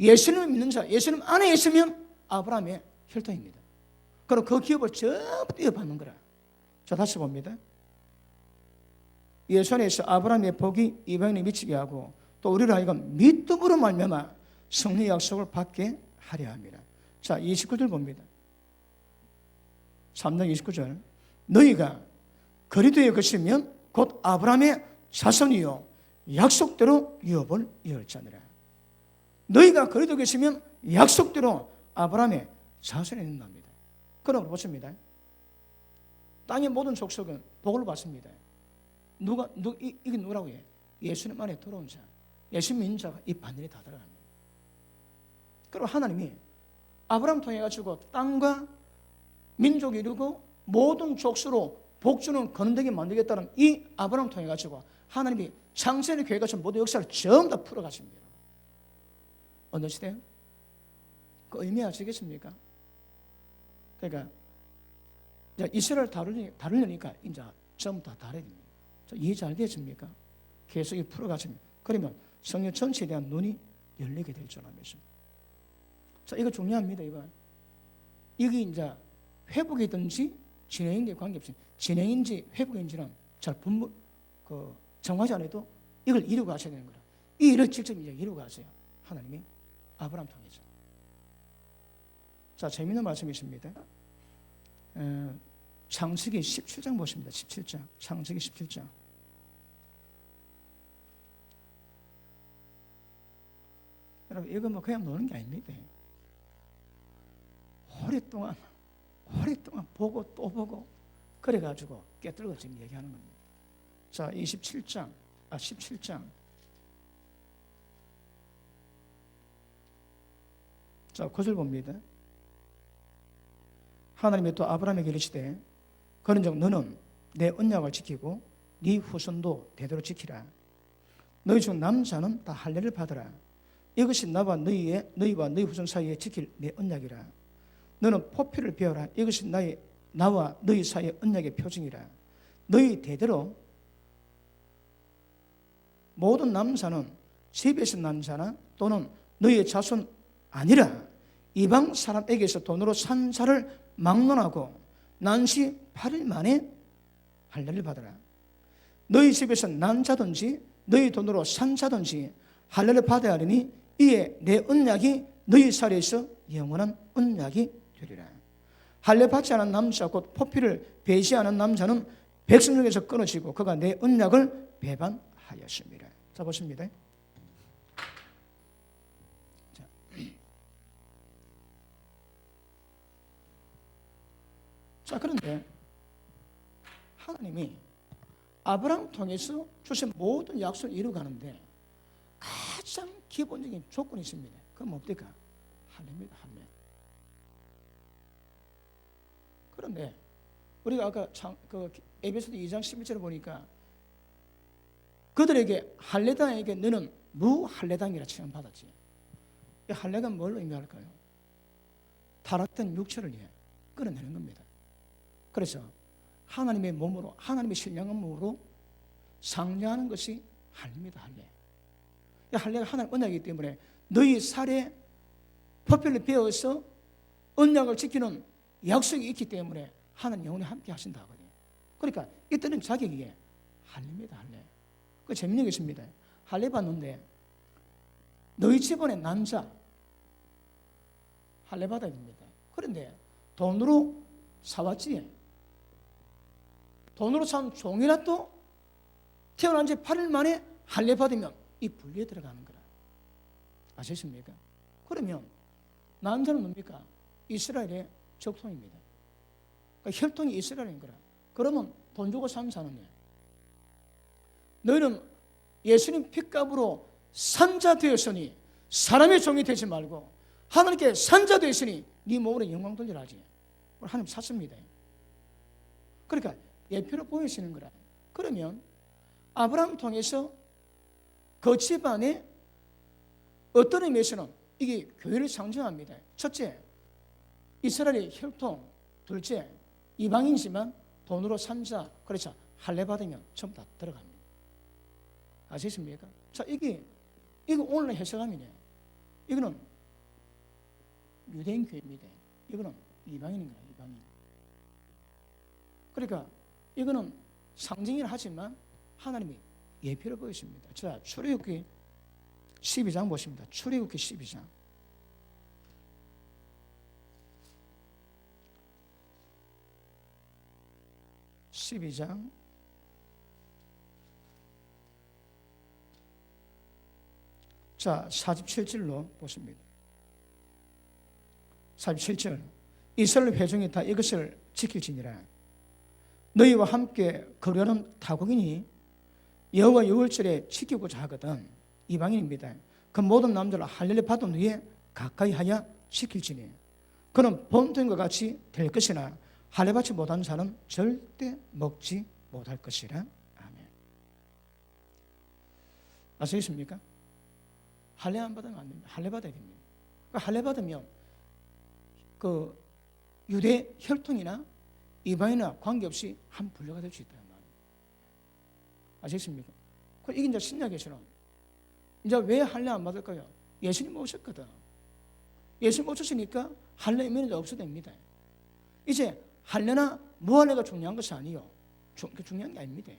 S1: 예수님을 믿는 자, 예수님 안에 있으면 아브라함의 혈통입니다. 그럼 그 기업을 전부 떼어받는 거라. 자, 다시 봅니다. 예수 안에서 아브라함의 복이 이방인에 미치게 하고 또 우리를 하여금 믿음으로 말미암아 성령의 약속을 받게 하려 합니다. 자, 29절 봅니다. 3장 29절. 너희가 그리스도에 거치면 곧 아브라함의 자손이요 약속대로 유업을 이을 자니라. 너희가 그리스도에 계시면 약속대로 아브라함의 자손이 된답니다. 그럼 보십니다. 땅의 모든 족속은 복을 받습니다. 이게 누구라고 해요? 예수님 안에 들어온 자, 예수 믿는 자가 이 바늘에 다 들어갑니다. 그리고 하나님이 아브라함 통해 가지고 땅과 민족이 이루고 모든 족수로 복주는 거듭되게 만들겠다는 이 아브라함 통해 가지고 하나님이 창세의 계획과 모든 역사를 전부 다 풀어가십니다. 어느 시대요? 그 의미 아시겠습니까? 그러니까 이스라엘 다루려니까 이제 전부 다 다뤄야 됩니다. 이해 잘 되십니까? 계속 풀어가십니다. 그러면 성령 전체에 대한 눈이 열리게 될 줄 알면서. 자, 이거 중요합니다. 이게 이제 회복이든지 진행인지 관계없습니다. 진행인지 회복인지는 잘 정하지 않아도 이걸 이루고 가셔야 되는 거라. 이 일을 직접 이제 이루고 가세요. 하나님이 아브라함 통해서. 자, 재미있는 말씀이 있습니다. 창세기 17장 보십니다. 17장. 창세기 17장. 여러분, 이거 그냥 노는 게 아닙니다. 오랫동안 보고 또 보고 그래가지고 깨뜨리고 지금 얘기하는 겁니다. 자, 17장. 자, 9절 봅니다. 하나님이 또 아브라함에게 이르시되 그런즉 너는 내 언약을 지키고 네 후손도 대대로 지키라. 너희 중 남자는 다 할례를 받으라. 이것이 나와 너희 후손 사이에 지킬 내 언약이라. 너는 포피를 베어라. 이것이 나와 너희 사이의 언약의 표징이라. 너희 대대로 모든 남자는 집에서 난 자나 또는 너희의 자손 아니라 이방 사람에게서 돈으로 산 자를 막론하고 난시 8일 만에 할례를 받으라. 너희 집에서 난 자든지 너희 돈으로 산 자든지 할례를 받아야 하리니 이에 내 언약이 너희 사이에서 영원한 언약이 되리라. 할례 받지 않은 남자 곧 포피를 배시하는 남자는 백성 중에서 끊어지고 그가 내 언약을 배반하였습니다. 자, 보십니다. 자, 그런데 하나님이 아브라함 통해서 주신 모든 약속을 이루어가는데 가장 기본적인 조건이 있습니다. 그건 뭡니까? 할례입니다. 할례. 그런데 우리가 아까 에베소서 2장 11절을 보니까 그들에게 할례당에게 너는 무할례당이라 칭함받았지. 이 할례가 뭘 의미할까요? 타락된 육체를 끌어내는 겁니다. 그래서 하나님의 몸으로, 하나님의 신령한 몸으로 상례하는 것이 할례입니다. 할례. 이 할례가 하나님 언약이기 때문에 너희 살에 포피를 베어서 언약을 지키는 약속이 있기 때문에 하나님 영원히 함께 하신다 하거든요. 그러니까 이때는 자격이 할례입니다. 할례. 그 재미있는 게 있습니다. 할례 받는데 너희 집안의 남자 할례 받아야 됩니다. 그런데 돈으로 사왔지. 돈으로 산 종이라도 태어난 지 8일 만에 할례 받으면 이 분리에 들어가는 거라. 아시겠습니까? 그러면 남자는 뭡니까? 이스라엘의 적통입니다. 그러니까 혈통이 이스라엘인 거라. 그러면 돈 주고 산 자는요. 너희는 예수님 핏값으로 산자 되었으니 사람의 종이 되지 말고 하나님께 산자 되었으니 네 몸으로 영광 돌리라 하지. 하나님 샀습니다. 그러니까 예표로 보여지는 거라. 그러면 아브라함 통해서 그 집안에 어떤 의미에서는 이게 교회를 상징합니다. 첫째, 이스라엘의 혈통. 둘째, 이방인이지만 돈으로 산 자. 그렇죠. 할례 받으면 전부 다 들어갑니다. 아시겠습니까? 자, 이거 오늘날 해석하면요. 이거는 유대인 교회입니다. 이거는 이방인인 거예요. 이방인. 그러니까 이거는 상징이라 하지만 하나님이 예표를 보였습니다. 자, 출애굽기 12장 보십니다. 출애굽기 12장. 12장 47절로 보십니다. 47절. 이스라엘 회중이 다 이것을 지킬지니라. 너희와 함께 거류하는 타국인이 여호와 유월절에 지키고자 하거든. 이방인입니다. 그 모든 남자를 할례를 받은 후에 가까이 하여 지킬지니 그는 본토인과 같이 될 것이나 할례 받지 못한 자는 절대 먹지 못할 것이라. 아멘. 아시겠습니까? 할례 안 받으면 안 됩니다. 할례 받아야 됩니다. 할례 받으면 그 유대 혈통이나 이방이나 관계없이 한 분류가 될 수 있다는 말이에요. 아시겠습니까? 이게 이제 신약에서는 이제 왜 할례 안 받을까요? 예수님 오셨거든. 예수님 오셨으니까 할례 의미는 없어집니다. 이제 할례나 무할례가 중요한 것이 아니요. 중요한 게 아닙니다.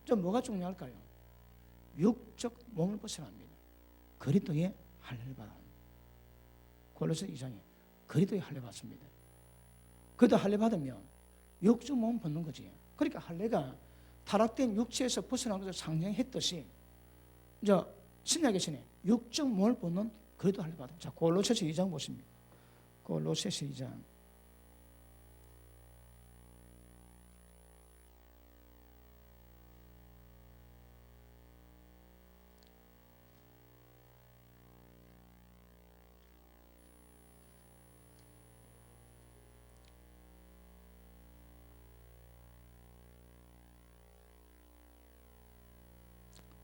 S1: 좀 뭐가 중요할까요? 육적 몸을 벗어납니다. 그리스도의 할례를 받아. 골로새 2장에 그리스도의 할례 받습니다. 그리스도 할례 받으면 육적 몸을 벗는 거지. 그러니까 할례가 타락된 육체에서 벗어난 것을 상징했듯이 이제 신약에서는 육적 몸을 벗는 그리스도 할례 받아. 자, 골로새서 2장 보십니다. 골로새서 2장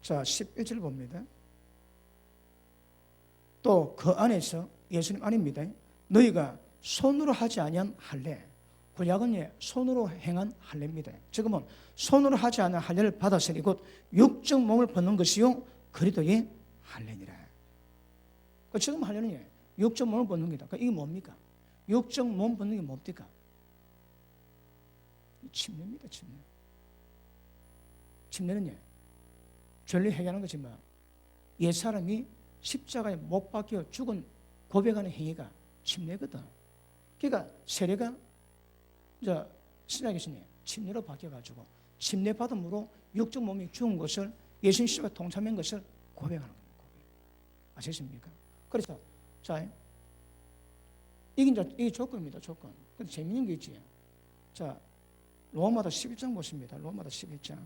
S1: 11절 봅니다. 또 그 안에서 예수님 안입니다. 너희가 손으로 하지 아니한 할례, 구약은 손으로 행한 할례입니다. 지금은 손으로 하지 않은 할례를 받았으니 곧 육적 몸을 벗는 것이요 그리스도의 할례니라. 지금 할례는 육적 몸을 벗는 거다. 이게 뭡니까? 육적 몸 벗는 게 뭡니까? 침례입니다. 침례. 침례는 전례 회개하는 거지만 옛사람이 십자가에 못 박혀 죽은 고백하는 행위가 침례거든. 그러니까 세례가 신약에서는 침례로 바뀌어가지고 침례 받음으로 육적 몸이 죽은 것을 예수님 십자가 동참한 것을 고백하는 거예요. 고백. 아시겠습니까? 그래서 이게 조건입니다. 조건. 근데 재미있는 게 있지. 로마서 11장 보십니다. 로마서 11장.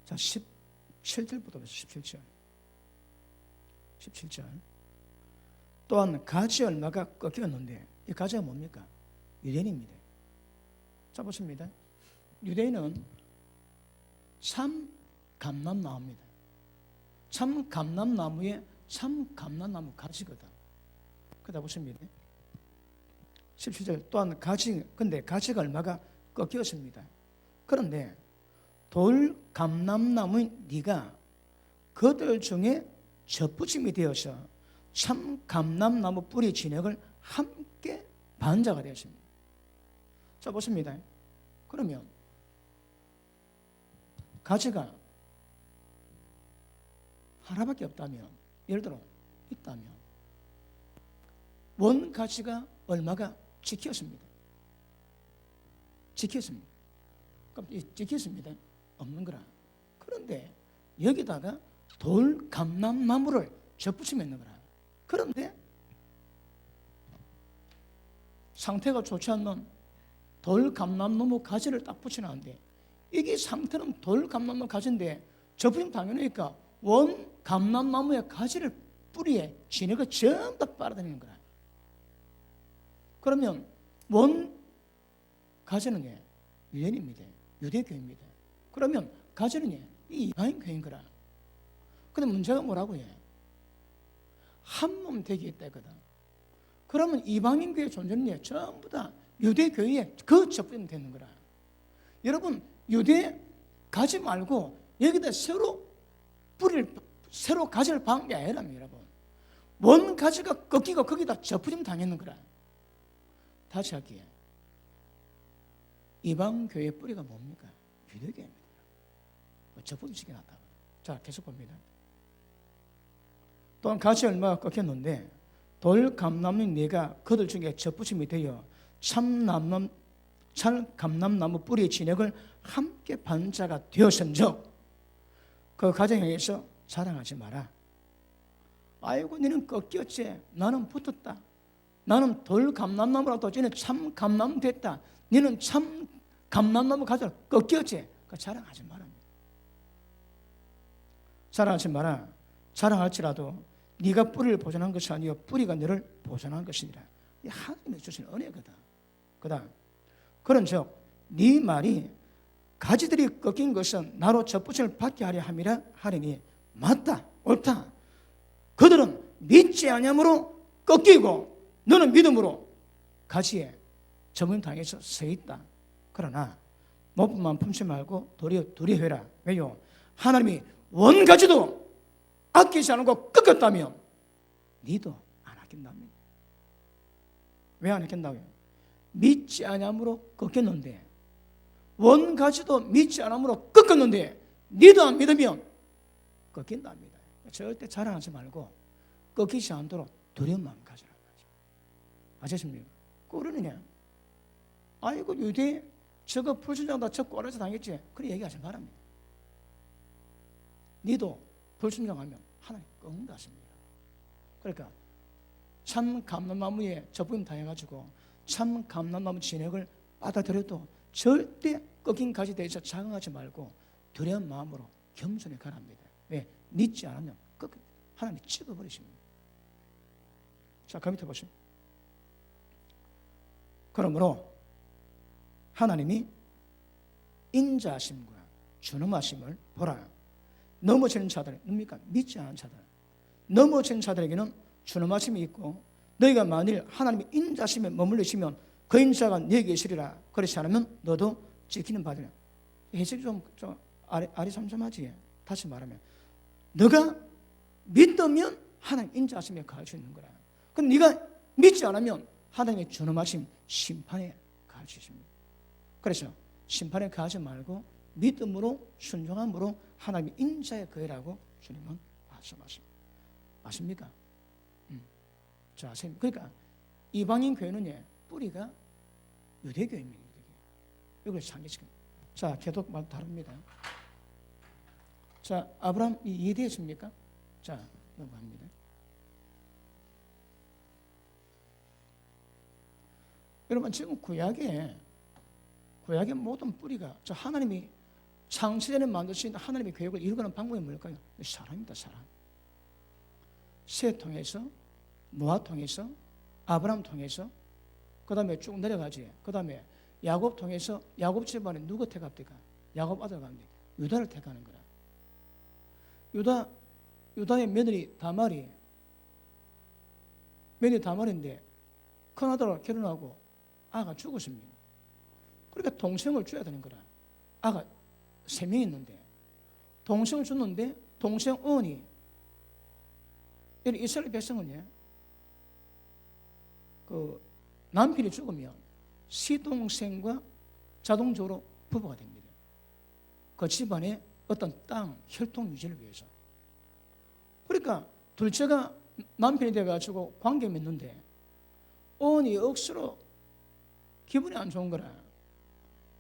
S1: 자, 17절부터 보세요. 17절. 또한 가지 얼마가 꺾였는데 이 가지가 뭡니까? 유대인입니다. 자, 보십니다. 유대인은 참감람나무입니다. 참감람나무에 참감람나무 가지거든. 그러다 보십니다. 17절. 또한 근데 가지가 얼마가 꺾였습니다. 그런데 돌감람나무인 네가 그들 중에 접붙임이 되어서 참감람나무 뿌리 진액을 함께 반자가 되었습니다. 자, 보십니다. 그러면 가지가 하나밖에 없다면, 예를 들어 있다면 원 가지가 얼마가 지켰습니다. 지켰습니다. 지켰습니다. 없는 거라. 그런데 여기다가 돌감람나무를 접붙이면 있는 거라. 그런데 상태가 좋지 않는 돌감람나무 가지를 딱 붙여놨는데 이게 상태는 돌감람나무 가지인데 접붙이면 당연하니까 원감람나무의 가지를 뿌리에 진액을 전부 다 빨아들이는 거라. 그러면 원 가지는 유대인입니다. 유대교입니다. 그러면 가지는 이 이방인 교인 거라. 근데 문제가 뭐라고 해? 한 몸 되게 있다거든. 그러면 이방인 교회 존재는 전부 다 유대교회에 그 접근이 되는 거라. 여러분, 유대 가지 말고 여기다 새로 가지를 박은 게 아니라며, 여러분. 원 가지가 꺾이고 거기다 접붙임 당했는 거라. 다시 할게요. 이방 교회의 뿌리가 뭡니까? 유대교입니다. 접붙이게 났다고. 자, 계속 봅니다. 또한 가지 얼마가 꺾였는데 돌감람나무 네가 그들 중에 접붙임이 되어 참감람나무 뿌리의 진액을 함께 반자가 되었은즉 그 가정에서 자랑하지 마라. 아이고, 너는 꺾였지. 나는 붙었다. 나는 돌감람나무라도 쟤는 참감람 됐다. 너는 참감람나무 가지고 꺾였지. 자랑하지 마라. 자랑하지 마라. 자랑할지라도 네가 뿌리를 보존한 것이 아니요 뿌리가 너를 보존한 것이니라. 이 하나님이 주신 은혜거든. 그다음 그런즉 네 말이 가지들이 꺾인 것은 나로 접붙임을 받게 하려 함이라 하리니 맞다, 옳다. 그들은 믿지 아니함으로 꺾이고 너는 믿음으로 가지에 접붙임당해서 서 있다. 그러나 높음만 품지 말고 도리어 회라. 왜요? 하나님이 원가지도 아끼지 않고 꺾었다면 니도 안 아낀답니다. 왜 안 아낀다고요? 믿지 않음으로 꺾였는데 원가지도 믿지 않음으로 꺾었다. 꺾었는데 니도 안 믿으면 꺾인답니다. 절대 자랑하지 말고 꺾이지 않도록 두려움만 가지라는 거죠. 아셨습니까? 그러느냐? 아이고 유대 저거 불순종하다 저 꼬라지 당했지. 그래 얘기하지 말합니다. 니도 불순종하면 하나님 꺾는다십니다. 그러니까 참 감람나무에 접붙임 당해가지고 참 감람나무 진액을 받아들여도 절대 꺾인 가지 대해서 자긍하지 말고 두려운 마음으로 겸손히 가랍니다. 왜? 믿지 않으면 하나님이 찍어버리십니다. 자, 그 밑에 보시면 그러므로 하나님이 인자하심과 준엄하심을 보라. 넘어지는 자들, 뭡니까? 믿지 않은 자들. 넘어지는 자들에게는 준엄하심이 있고 너희가 만일 하나님의 인자심에 머물리시면 그 인자가 너에게 있으리라. 그렇지 않으면 너도 지키는 바되라. 해석이 좀 아리삼삼하지. 다시 말하면 너가 믿으면 하나님 인자하심에 가할 수 있는 거라. 그럼 네가 믿지 않으면 하나님의 준엄하심 심판에 가할 수 있습니다. 그래서 심판에 가하지 말고 믿음으로 순종함으로 하나님의 인자에 거하라고 주님은 말씀하십니다. 아십니까? 자, 그러니까 이방인 교회는 뿌리가 유대교입니다. 이걸 상기시킵니다. 자, 계속 말 다릅니다. 자, 아브라함 이해되십니까? 자, 넘어갑니다. 여러분 지금 구약의 모든 뿌리가 저 하나님이 창세전에 만드신 하나님의 계획을 이루는 방법이 뭘까요? 사람입니다. 사람. 셋 통해서 노아 통해서 아브라함 통해서 그 다음에 쭉 내려가지. 그 다음에 야곱 통해서 야곱 집안에 누구 택합니까? 야곱 아들 가운데 유다를 택하는 거라. 유다의 며느리 다말인데 큰 아들과 결혼하고 아가 죽었습니다. 그러니까 동생을 줘야 되는 거라. 아가 3명 있는데 동생을 줬는데 동생 언이 이스라엘 백성은 그 남편이 죽으면 시동생과 자동적으로 부부가 됩니다. 그 집안의 어떤 땅 혈통 유지를 위해서. 그러니까 둘째가 남편이 돼가지고 관계 맺는데 언이 억수로 기분이 안 좋은 거라.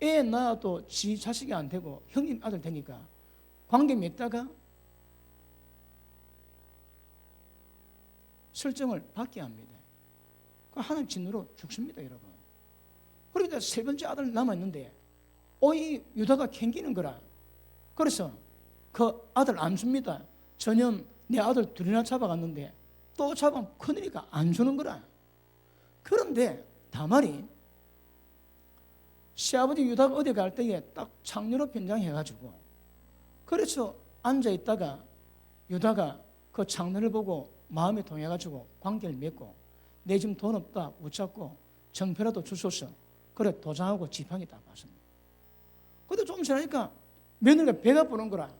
S1: 애 낳아도 지 자식이 안 되고 형님 아들 되니까 관계 맺다가 설정을 받게 합니다. 하나님 진노로 죽습니다, 여러분. 그러니까 세 번째 아들 남아있는데 이 유다가 캥기는 거라. 그래서 그 아들 안 줍니다. 전년 내 아들 둘이나 잡아갔는데 또 잡으면 큰일이니까 안 주는 거라. 그런데 다말이 시아버지 유다가 어디 갈 때에 딱 창녀로 변장해가지고 그래서 앉아있다가 유다가 그 창녀를 보고 마음이 동해가지고 관계를 맺고 내 지금 돈 없다 붙잡고 정표라도 주소서 그래 도장하고 지팡이 딱 봤습니다. 근데 좀 지나니까 며느리가 배가 부른 거라.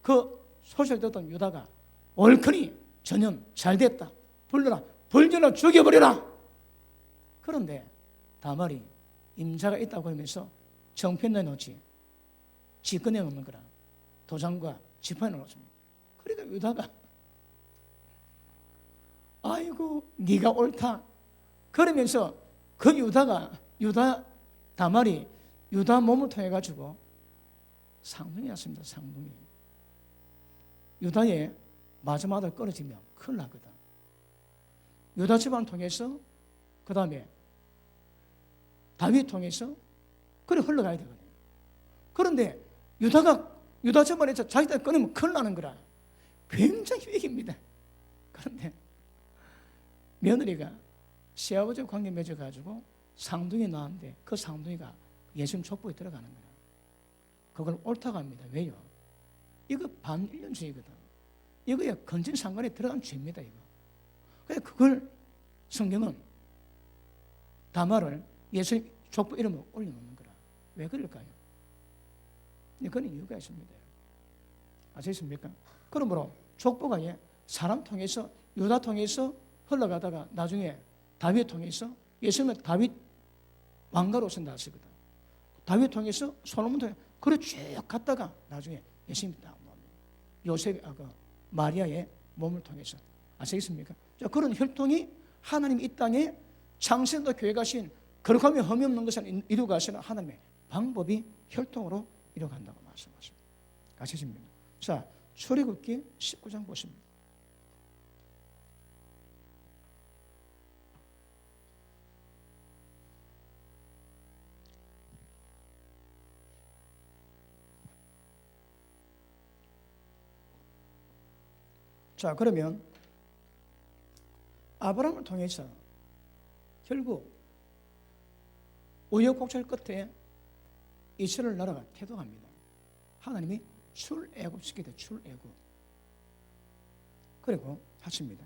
S1: 그 소식을 듣던 유다가 얼큰이 전염 잘 됐다. 불러라. 벌려라 죽여버려라. 그런데 다말이 임자가 있다고 하면서 정편 내놓지 지 꺼내놓는 거라. 도장과 지팡이 놓습니다. 그러니까 유다가 아이고 네가 옳다. 그러면서 그 유다 다말이 유다 몸을 통해 가지고 상둥이였습니다. 상둥이. 유다의 마지막 아들 끊어지면 큰일 나거든. 유다 집안 통해서 그 다음에 다윗 통해서 그래 흘러가야 되거든요. 그런데 유다 집안에서 자기 딸 끊으면 큰일 나는 거라. 굉장히 위기입니다. 그런데 며느리가 시아버지와 관계 맺어가지고 상둥이 낳았는데 그 상둥이가 예수님 족보에 들어가는 거야. 그걸 옳다고 합니다. 왜요? 이거 반일륜주의거든. 이거에 건진상관에 들어간 죄입니다. 이거. 그래서 그걸 성경은 다말을 예수님 족보 이름으로 올려놓는 거라. 왜 그럴까요? 그건 이유가 있습니다. 아시겠습니까? 그러므로 족보가 사람 통해서 유다 통해서 흘러가다가 나중에 다윗 통해서 예수님은 다윗 왕가로서 나시거든. 다윗 통해서 솔로몬 통해 그래 쭉 갔다가 나중에 예수님이 딱 나옵니다. 요셉, 마리아의 몸을 통해서. 아시겠습니까? 자, 그런 혈통이 하나님 이 땅에 창세부터 교회가 신 거룩하며 흠이 없는 것을 이루가시는 하나님의 방법이 혈통으로 이루어간다고 말씀하십니다. 아시겠습니까? 자, 출애굽기 19장 보십니다. 자, 그러면 아브라함을 통해서 결국 우여곡절 끝에 이스라엘 나라가 태동합니다. 하나님이 출애굽시키되 출애굽. 그리고 하십니다.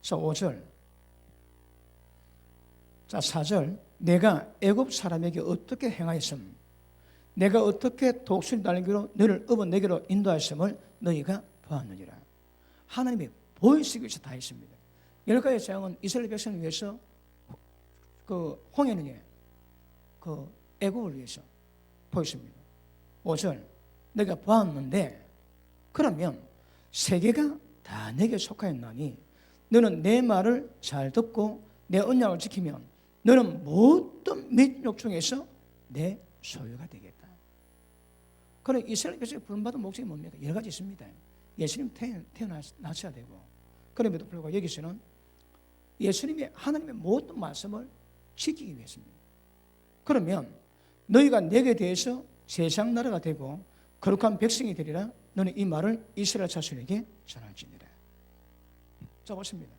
S1: 자, 5절. 자, 4절. 내가 애굽 사람에게 어떻게 행하였음, 내가 어떻게 독수리 날개로 너를 업어 내게로 인도하였음을 너희가 보았느니라. 하나님이 보이시기 위해서 다 했습니다. 10가지 재앙은 이스라엘 백성을 위해서, 그 홍해는 그 애굽을 위해서 보였습니다. 5절. 내가 보았는데, 그러면 세계가 다 내게 속하였나니 너는 내 말을 잘 듣고 내 언약을 지키면 너는 모든 민족 중에서 내 소유가 되겠다. 그럼 이스라엘 백성이 부름받은 목적이 뭡니까? 여러 가지 있습니다. 예수님 태어나셔야 되고, 그럼에도 불구하고 여기서는 예수님이 하나님의 모든 말씀을 지키기 위해서입니다. 그러면 너희가 내게 대해서 세상 나라가 되고 거룩한 백성이 되리라. 너는 이 말을 이스라엘 자손에게 전할지니라. 자, 보십니다.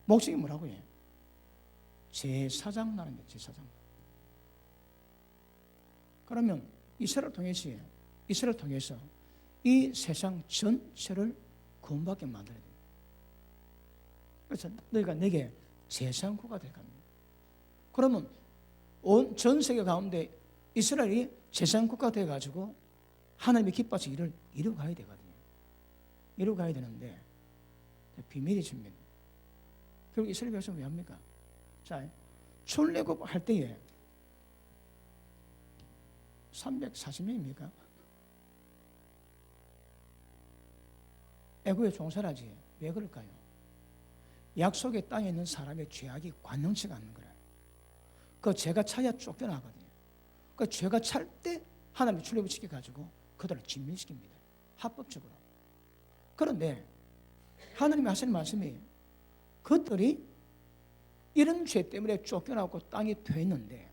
S1: 목적이 뭐라고요? 제사장 나라입니다. 제사장. 그러면 이스라엘 통해서 이 세상 전체를 구원받게 만들어야 돼요. 그래서 너희가 내게 제사장국가 될 겁니다. 그러면 전 세계 가운데 이스라엘이 제사장국가 돼가지고 하나님이 기뻐서 일을 이루어가야 되거든요. 이루어가야 되는데 비밀이 집니다. 결국 이스라엘 백성은 왜 합니까? 자, 출애굽 할 때에 340명입니까? 애굽에 종살하지. 왜 그럴까요? 약속의 땅에 있는 사람의 죄악이 관영치가 않는 거라. 그 죄가 차야 쫓겨나거든요. 그 죄가 찰 때 하나님이 출애굽시켜 가지고 그들을 진멸시킵니다. 합법적으로. 그런데 하나님이 하시는 말씀이 그들이 이런 죄 때문에 쫓겨나고 땅이 돼 있는데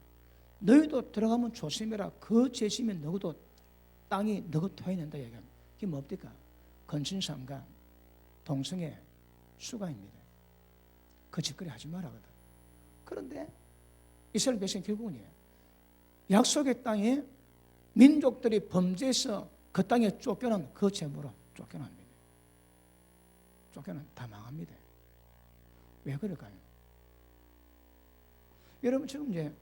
S1: 너희도 들어가면 조심해라. 그 죄시면 너희도 땅이 너희 토해 낸다 얘기합니다. 그게 뭡니까? 건신삼가, 동성애, 수가입니다. 그 짓거리 하지 말아거든. 그런데 이스라엘 백성이 결국은 약속의 땅에 민족들이 범죄해서 그 땅에 쫓겨난 그 죄물로 쫓겨납니다. 쫓겨난 다 망합니다. 왜 그럴까요? 여러분 지금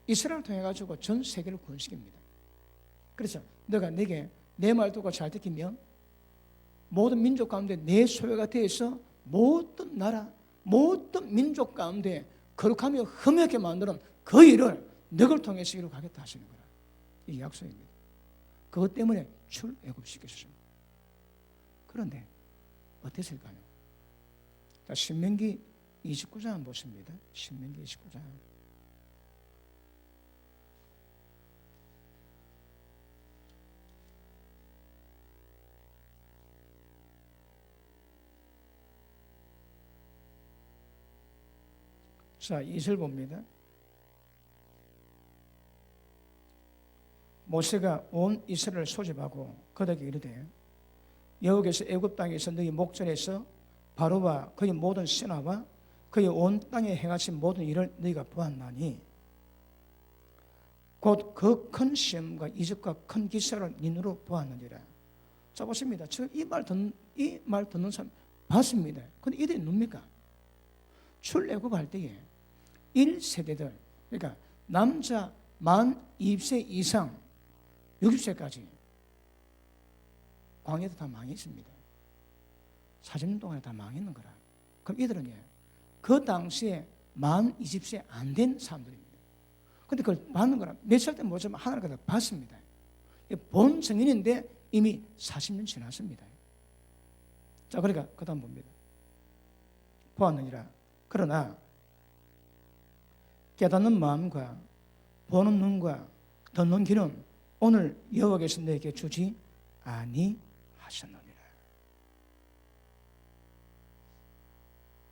S1: 이스라엘을 통해 가지고 전 세계를 구원시킵니다. 그래서 너가 내게 내 말 듣고 잘 지키면 모든 민족 가운데 내 소유가 되어서 모든 나라, 모든 민족 가운데 거룩하며 흠없게 만드는 그 일을 너를 통해서 이루어가겠다 하시는 거라. 이 약속입니다. 그것 때문에 출애굽시켰습니다. 그런데 어땠을까요? 자, 신명기 29장 한번 보십니다. 신명기 29장. 자, 2절 봅니다. 모세가 온 이스라엘을 소집하고 그들에게 이르되 여호와께서 애굽 땅에서 너희 목전에서 바로와 그의 모든 신하와 그의 온 땅에 행하신 모든 일을 너희가 보았나니 곧 그 큰 시험과 이적과 큰 기사를 네 눈으로 보았느니라. 자, 보십니다. 지금 이 말 듣는 사람 봤습니다. 근데 이들이 뭡니까? 출애굽 할 때에 1세대들, 그러니까 남자 만 20세 이상 60세까지 광야도 다 망했습니다. 40년 동안에 다 망했는 거라. 그럼 이들은 그 당시에 만 20세 안 된 사람들입니다. 근데 그걸 받는 거라 몇 살 때 뭐지만 하나님께서 받습니다. 본 증인인데 이미 40년 지났습니다. 자, 그러니까 그 다음 봅니다. 보았느니라. 그러나 깨닫는 마음과 보는 눈과 듣는 귀는 오늘 여호와께서 내게 주지 아니하셨느니라.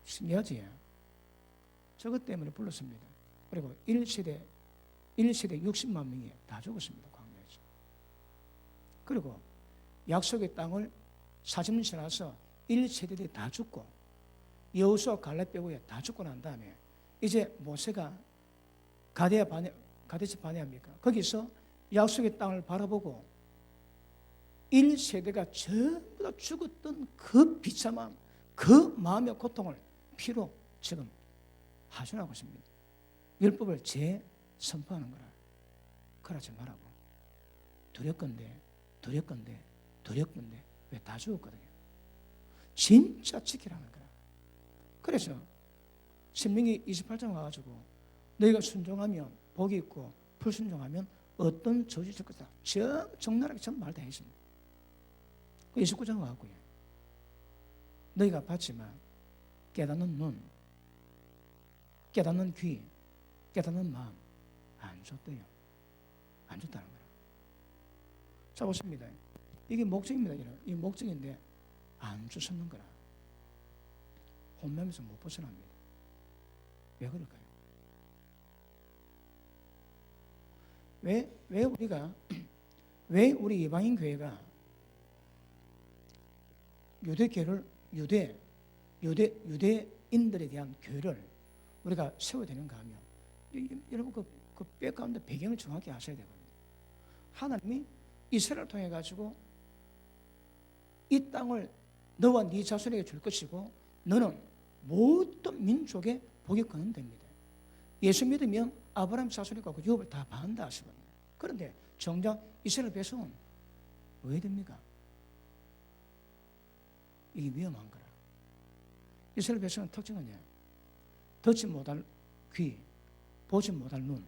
S1: 신기하지? 저것 때문에 불렀습니다. 그리고 1세대 60만 명이 다 죽었습니다. 광야에서. 그리고 약속의 땅을 40년 지나서 1세대들이 다 죽고 여호수아 갈렙 빼고에 다 죽고 난 다음에 이제 모세가 가데스 바네아입니까? 거기서 약속의 땅을 바라보고 1세대가 전부 다 죽었던 그 비참함, 그 마음의 고통을 피로 지금 하소연하고 있습니다. 율법을 재선포하는 거라. 그러지 말라고. 두렵건대 왜 다 죽었거든요. 진짜 지키라는 거야. 그래서 신명기 28장 와가지고 너희가 순종하면 복이 있고 불순종하면 어떤 저주를 줄 거다. 적나라하게 전부 말 다 했습니다. 29장 와가고요. 너희가 봤지만 깨닫는 눈, 깨닫는 귀, 깨닫는 마음 안 줬대요. 안 줬다는 거예요. 자, 보십니다. 이게 목적입니다. 이 목적인데 안 주셨는 거라. 혼매면서 못 벗어납니다. 왜 그럴까요? 왜 우리 이방인 교회가 유대인들에 대한 교회를 우리가 세워야 되는가 하면 여러분 그 백그라운드 배경을 정확히 아셔야 되거든요. 하나님이 이스라엘을 통해 가지고 이 땅을 너와 네 자손에게 줄 것이고 너는 모든 민족의 복이 거는됩니다. 예수 믿으면 아브라함 자손이고 그 유업을 다 받는다 하시거든요. 그런데 정작 이스라엘 백성은 왜 됩니까? 이게 위험한 거라. 이스라엘 백성의 특징은 듣지 못할 귀, 보지 못할 눈,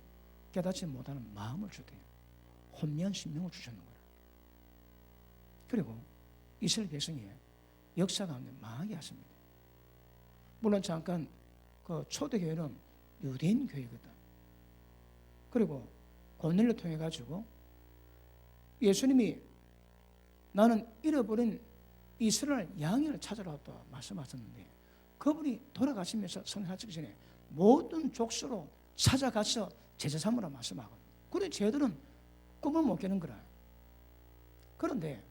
S1: 깨닫지 못하는 마음을 주대요. 혼미한 심령을 주셨는 거라. 그리고 이스라엘 백성이 역사 가운데 망하게 하십니다. 물론 잠깐 그 초대교회는 유대인 교회거든. 그리고 고넬료를 통해 가지고 예수님이 나는 잃어버린 이스라엘 양을 찾으러 왔다 말씀하셨는데 그분이 돌아가시면서 성사하시기 전에 모든 족수로 찾아가서 제자 삼으라 말씀하거든요. 그런데 쟤들은 꿈을 못 깨는 거라. 그런데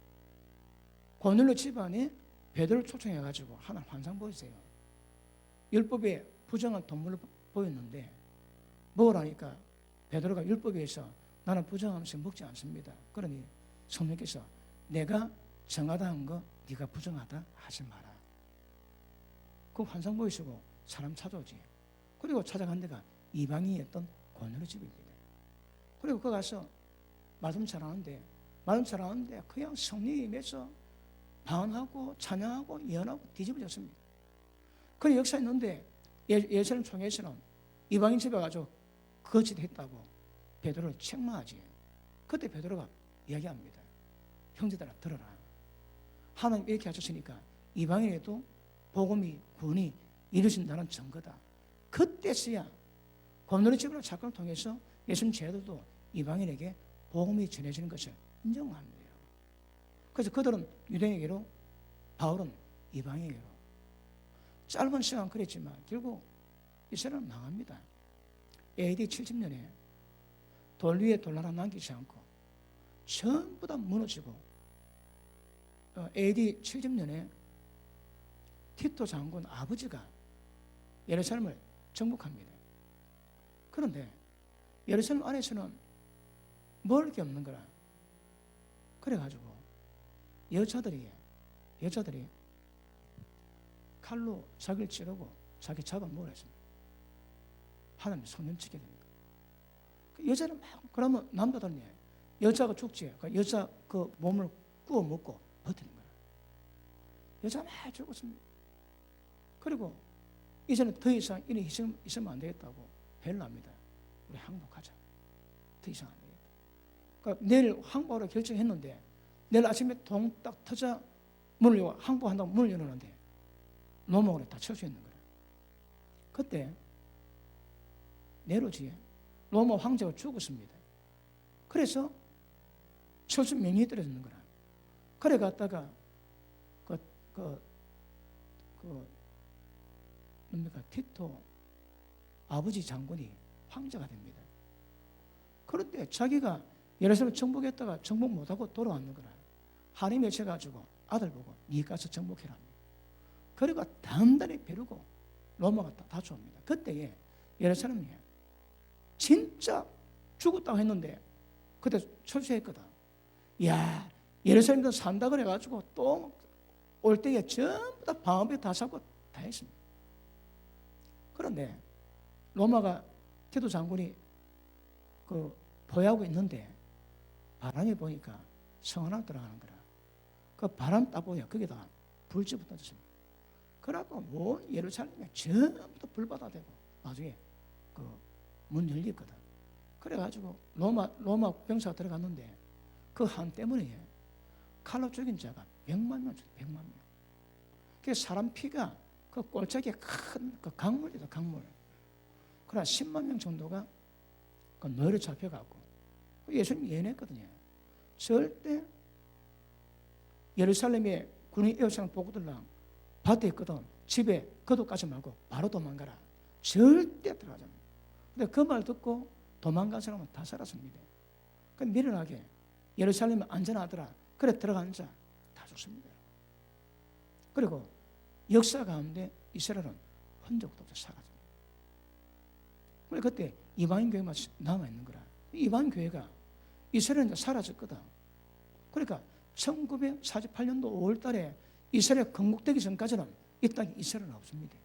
S1: 고넬료 집안에 베드로를 초청해가지고 하나 환상 보이세요. 율법에 부정한 동물을 보였는데 먹으라니까 베드로가 율법에 의해서 나는 부정한 음식 먹지 않습니다. 그러니 성령께서 내가 정하다 한 거 네가 부정하다 하지 마라. 그 환상 보이시고 사람 찾아오지. 그리고 찾아간 데가 이방인이었던 고넬료 집입니다. 그리고 그 가서 말씀 잘하는데 그냥 성령이 임해서 방언하고 찬양하고 예언하고 뒤집어졌습니다. 그런 역사 있는데 예수님 총회에서는 이방인 집에 가서 거짓 했다고 베드로를 책망하지. 그때 베드로가 이야기합니다. 형제들아 들어라. 하나님 이렇게 하셨으니까 이방인에도 복음이 구원이 이루어진다는 증거다. 그때서야 고넬료 집으로 사건을 통해서 예수님 제자들도 이방인에게 복음이 전해지는 것을 인정합니다. 그래서 그들은 유대인에게로 바울은 이방인에게로 짧은 시간 그랬지만 결국 이스라엘은 망합니다. AD 70년에 돌 위에 돌 하나 남기지 않고 전부 다 무너지고 AD 70년에 티토 장군 아버지가 예루살렘을 정복합니다. 그런데 예루살렘 안에서는 먹을 게 없는 거라. 그래가지고 여자들이 칼로 자기를 찌르고 자기 잡아먹으라 했습니다. 하나님 손님 치게 됩니다. 여자는 막 그러면 남자들은 여자가 죽지. 여자 그 몸을 구워 먹고 버티는 거야. 여자 막 죽었습니다. 그리고 이제는 더 이상 이런 희생 있으면 안 되겠다고 회를 납니다. 우리 항복하자. 더 이상 안 되겠다. 그러니까 내일 항복하러 결정했는데 내일 아침에 동 딱 터자 문을 열고 항복한다고 문을 열었는데 로마군에 다 쳐져 있는 거예요. 그때 네로지에 로마 황제가 죽었습니다. 그래서 철수 명령이 떨어지는 거라. 그래 갔다가 뭡니까 티토 아버지 장군이 황제가 됩니다. 그런데 자기가 예루살렘 정복했다가 정복 못하고 돌아왔는 거라. 한이 맺혀가지고 아들 보고 네 가서 정복해라. 그리고 단단히 벼르고 로마가 다 줍니다. 그때에 예루살렘이 진짜 죽었다고 했는데 그때 철수했거든. 야, 예루살렘도 산다 그래가지고 또 올 때에 전부 다 방어벽 다 잡고 다 했습니다. 그런데 로마가 티토 장군이 보유하고 있는데 바람이 보니까 성 하나 들어가는 거라. 그 바람 딱 보면 거기다 불집을 던졌습니다. 그래갖고 온 예루살렘에 전부 다 불바다 되고 나중에 문 열렸거든. 그래가지고 로마 병사가 들어갔는데 그 한 때문에 칼로 죽인 자가 100만 명 죽였어요. 100만 명. 그래서 사람 피가 그 골짜기에 큰 그 강물이다, 강물. 그러나 10만 명 정도가 그 노예로 잡혀가고 예수님 예언했거든요. 절대 예루살렘에 군인 에어상 보고들랑 밭에 있거든. 집에 거둬가지 말고 바로 도망가라. 절대 들어가지 않아요. 근데 그 말 듣고 도망간 사람은 다 살았습니다. 그 미련하게 예루살렘은 안전하더라. 그래 들어간 자 다 죽습니다. 그리고 역사 가운데 이스라엘은 흔적도 없이 사라집니다. 그때 이방인 교회만 남아있는 거라. 이방인 교회가 이스라엘은 사라졌거든. 그러니까 1948년도 5월 달에 이스라엘 건국되기 전까지는 이 땅에 이스라엘은 없습니다.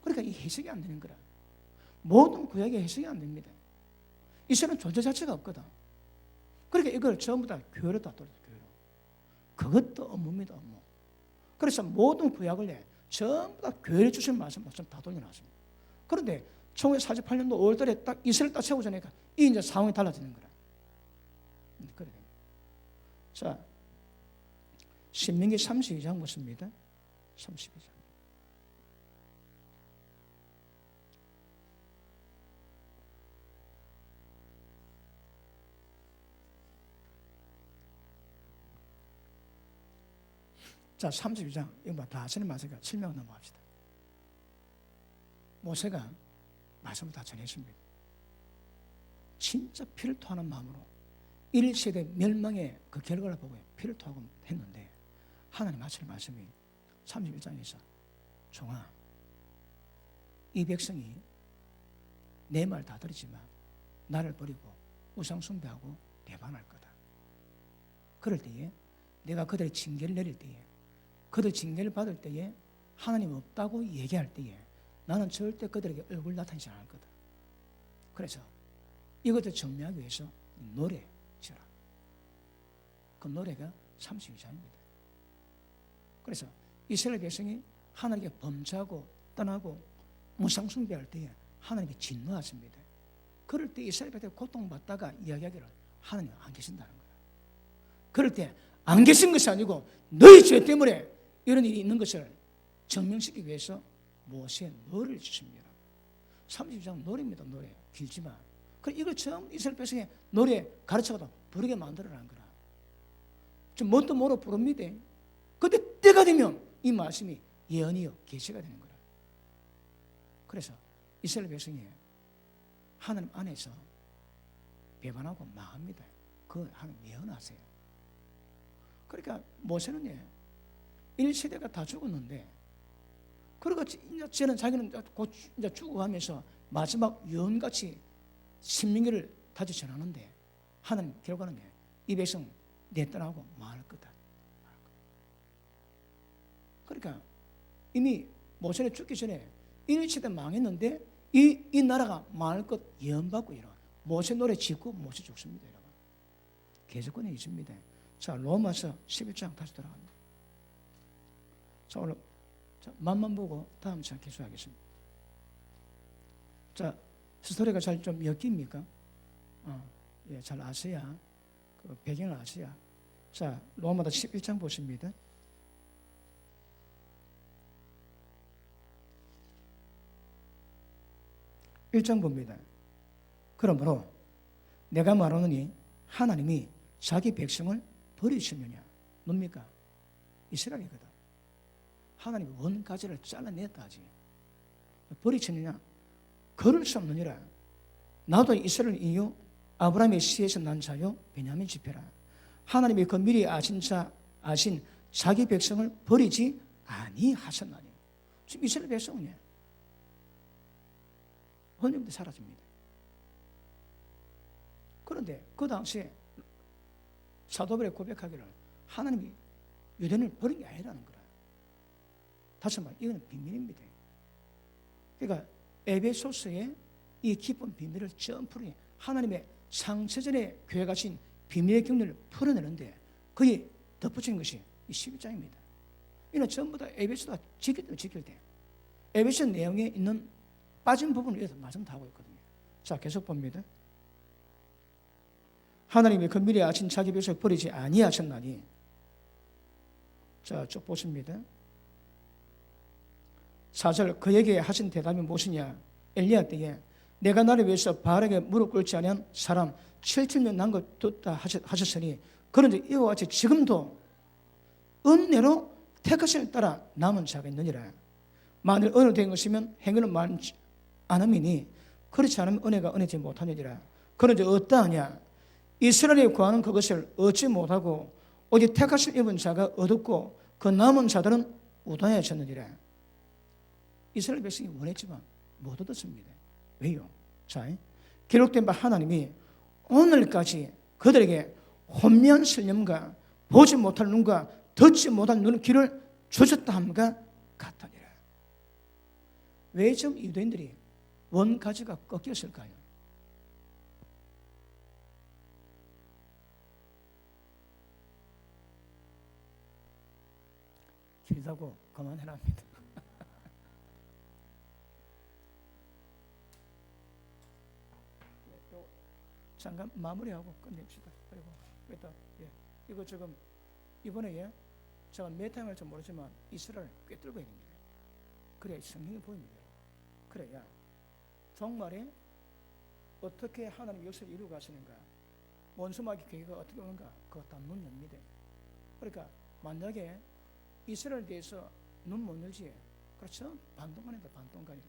S1: 그러니까 이 해석이 안 되는 거라. 모든 구약이 해석이 안 됩니다. 이스라엘은 존재 자체가 없거든. 그러니까 이걸 전부 다 교회로 다 돌려요. 교회로. 그것도 업무입니다. 업무. 그래서 모든 구약을 전부 다 교회에 주신 말씀을 다 돌려놨습니다. 그런데 1948년도 5월 달에 딱 이스라엘 딱 세우자니까 이 이제 상황이 달라지는 거라. 그래. 자, 신명기 32장 보십니다. 32장. 자, 32장. 이거 다 아시는 말씀이니까 설명 넘어갑시다. 모세가 말씀을 다 전했습니다. 진짜 피를 토하는 마음으로 1세대 멸망의 그 결과를 보고 피를 토하고 했는데 하나님 하시는 말씀이 31장에서 종아, 이 백성이 내 말 다 들었지만 나를 버리고 우상 숭배하고 배반할 거다. 그럴 때에 내가 그들의 징계를 내릴 때에 그들 징계를 받을 때에 하나님 없다고 얘기할 때에 나는 절대 그들에게 얼굴 나타내지 않을 거다. 그래서 이것을 정리하기 위해서 노래 지어라. 그 노래가 32장입니다. 그래서 이스라엘 백성이 하나님께 범죄하고 떠나고 무상숭배할 때에 하나님이 진노하십니다. 그럴 때 이스라엘 백성이 고통받다가 이야기하기를 하나님 안 계신다는 거예요. 그럴 때 안 계신 것이 아니고 너희 죄 때문에 이런 일이 있는 것을 증명시키기 위해서 모세의 노래를 주십니다. 32장 노래입니다. 노래. 길지만. 그래 이걸 처음 이스라엘 백성의 노래 가르쳐가도 부르게 만들어라는 거라. 좀 뭣도 모르고 부릅니다. 그때 때가 되면 이 말씀이 예언이요 계시가 되는 거라. 그래서 이스라엘 백성이 하나님 안에서 배반하고 망합니다. 그 하나님 예언하세요. 그러니까 모세는 1세대가 다 죽었는데 그러고 이제는 자기는 곧 이제 죽어가면서 마지막 예언같이 신명기를 다시 전하는데 하나님 결과는 이 백성 내 떠나고 망할 거다. 그러니까 이미 모세는 죽기 전에 1세대 망했는데 이 나라가 망할 것 예언받고 이런 모세 노래 짓고 모세 죽습니다. 여러분. 계속권에 있습니다. 자, 로마서 11장 다시 돌아갑니다. 자, 오늘 맛만 보고 다음 시간 계속하겠습니다. 자, 스토리가 잘 좀 엮입니까? 예, 잘 아셔야 그 배경을 아셔야. 자, 로마서 11장 보십니다. 1장 봅니다. 그러므로 내가 말하노니 하나님이 자기 백성을 버리시느냐? 뭡니까? 이스라엘이거든. 하나님이 원가지를 잘라냈다 하지. 버리시느냐? 그럴 수 없느니라. 나도 이스라엘 이요 아브라함의 씨에서 난 자요 베냐민 지파라. 하나님이 그 미리 아신 자기 백성을 버리지 아니하셨나니. 지금 이스라엘 백성은요 헌금도 사라집니다. 그런데 그 당시에 사도 바울이 고백하기를 하나님이 유대인을 버린 게 아니라는 거라. 다시 말해 이건 비밀입니다. 그러니까 에베소서의 이 깊은 비밀을 처음 풀으니 하나님의 창세전에 교회 가신 비밀의 경륜을 풀어내는데 거기에 덧붙인 것이 이 11장입니다. 이는 전부 다 에베소가 지킬 때 에베소 내용에 있는 빠진 부분을 위해서 말씀 다 하고 있거든요. 자, 계속 봅니다. 하나님이 그 미리 아신 자기 백성을 버리지 아니하셨나니. 자, 쭉 보십니다. 4절 그에게 하신 대답이 무엇이냐? 엘리야 때에 내가 나를 위해서 바알에게 무릎 꿇지 아니한 사람 7,000명 난 것 듣다 하셨으니 그런데 이와 같이 지금도 은혜로 택하심을 따라 남은 자가 있느니라. 만일 은혜로 된 것이면 행위는 많지 않음이니 그렇지 않으면 은혜가 은혜지 못하느니라. 그런데 어떠하냐? 이스라엘이 구하는 그것을 얻지 못하고 오직 택하심 입은 자가 얻었고 그 남은 자들은 우다해졌느니라. 이스라엘 백성이 원했지만 못 얻었습니다. 왜요? 자, 기록된 바 하나님이 오늘까지 그들에게 혼미한 신념과 보지 못할 눈과 듣지 못할 눈 귀를 주셨다 함과 같으니라. 왜 지금 유대인들이 원가지가 꺾였을까요? 길다고 그만해랍니다. 잠깐 마무리하고 끝냅시다. 그리고 이거 지금 이번에 제가 몇 타임 할지 모르지만 이스라엘 꿰뚫고 있는 거예요. 그래야 성경이 보입니다. 그래야 정말에 어떻게 하나님 역사를 이루어 가시는가, 원수마귀 계획가 어떻게 오는가, 그거 다 눈 엽니다. 그러니까 만약에 이스라엘에 대해서 눈 못 열지, 그렇죠? 반동간이다, 반동간이.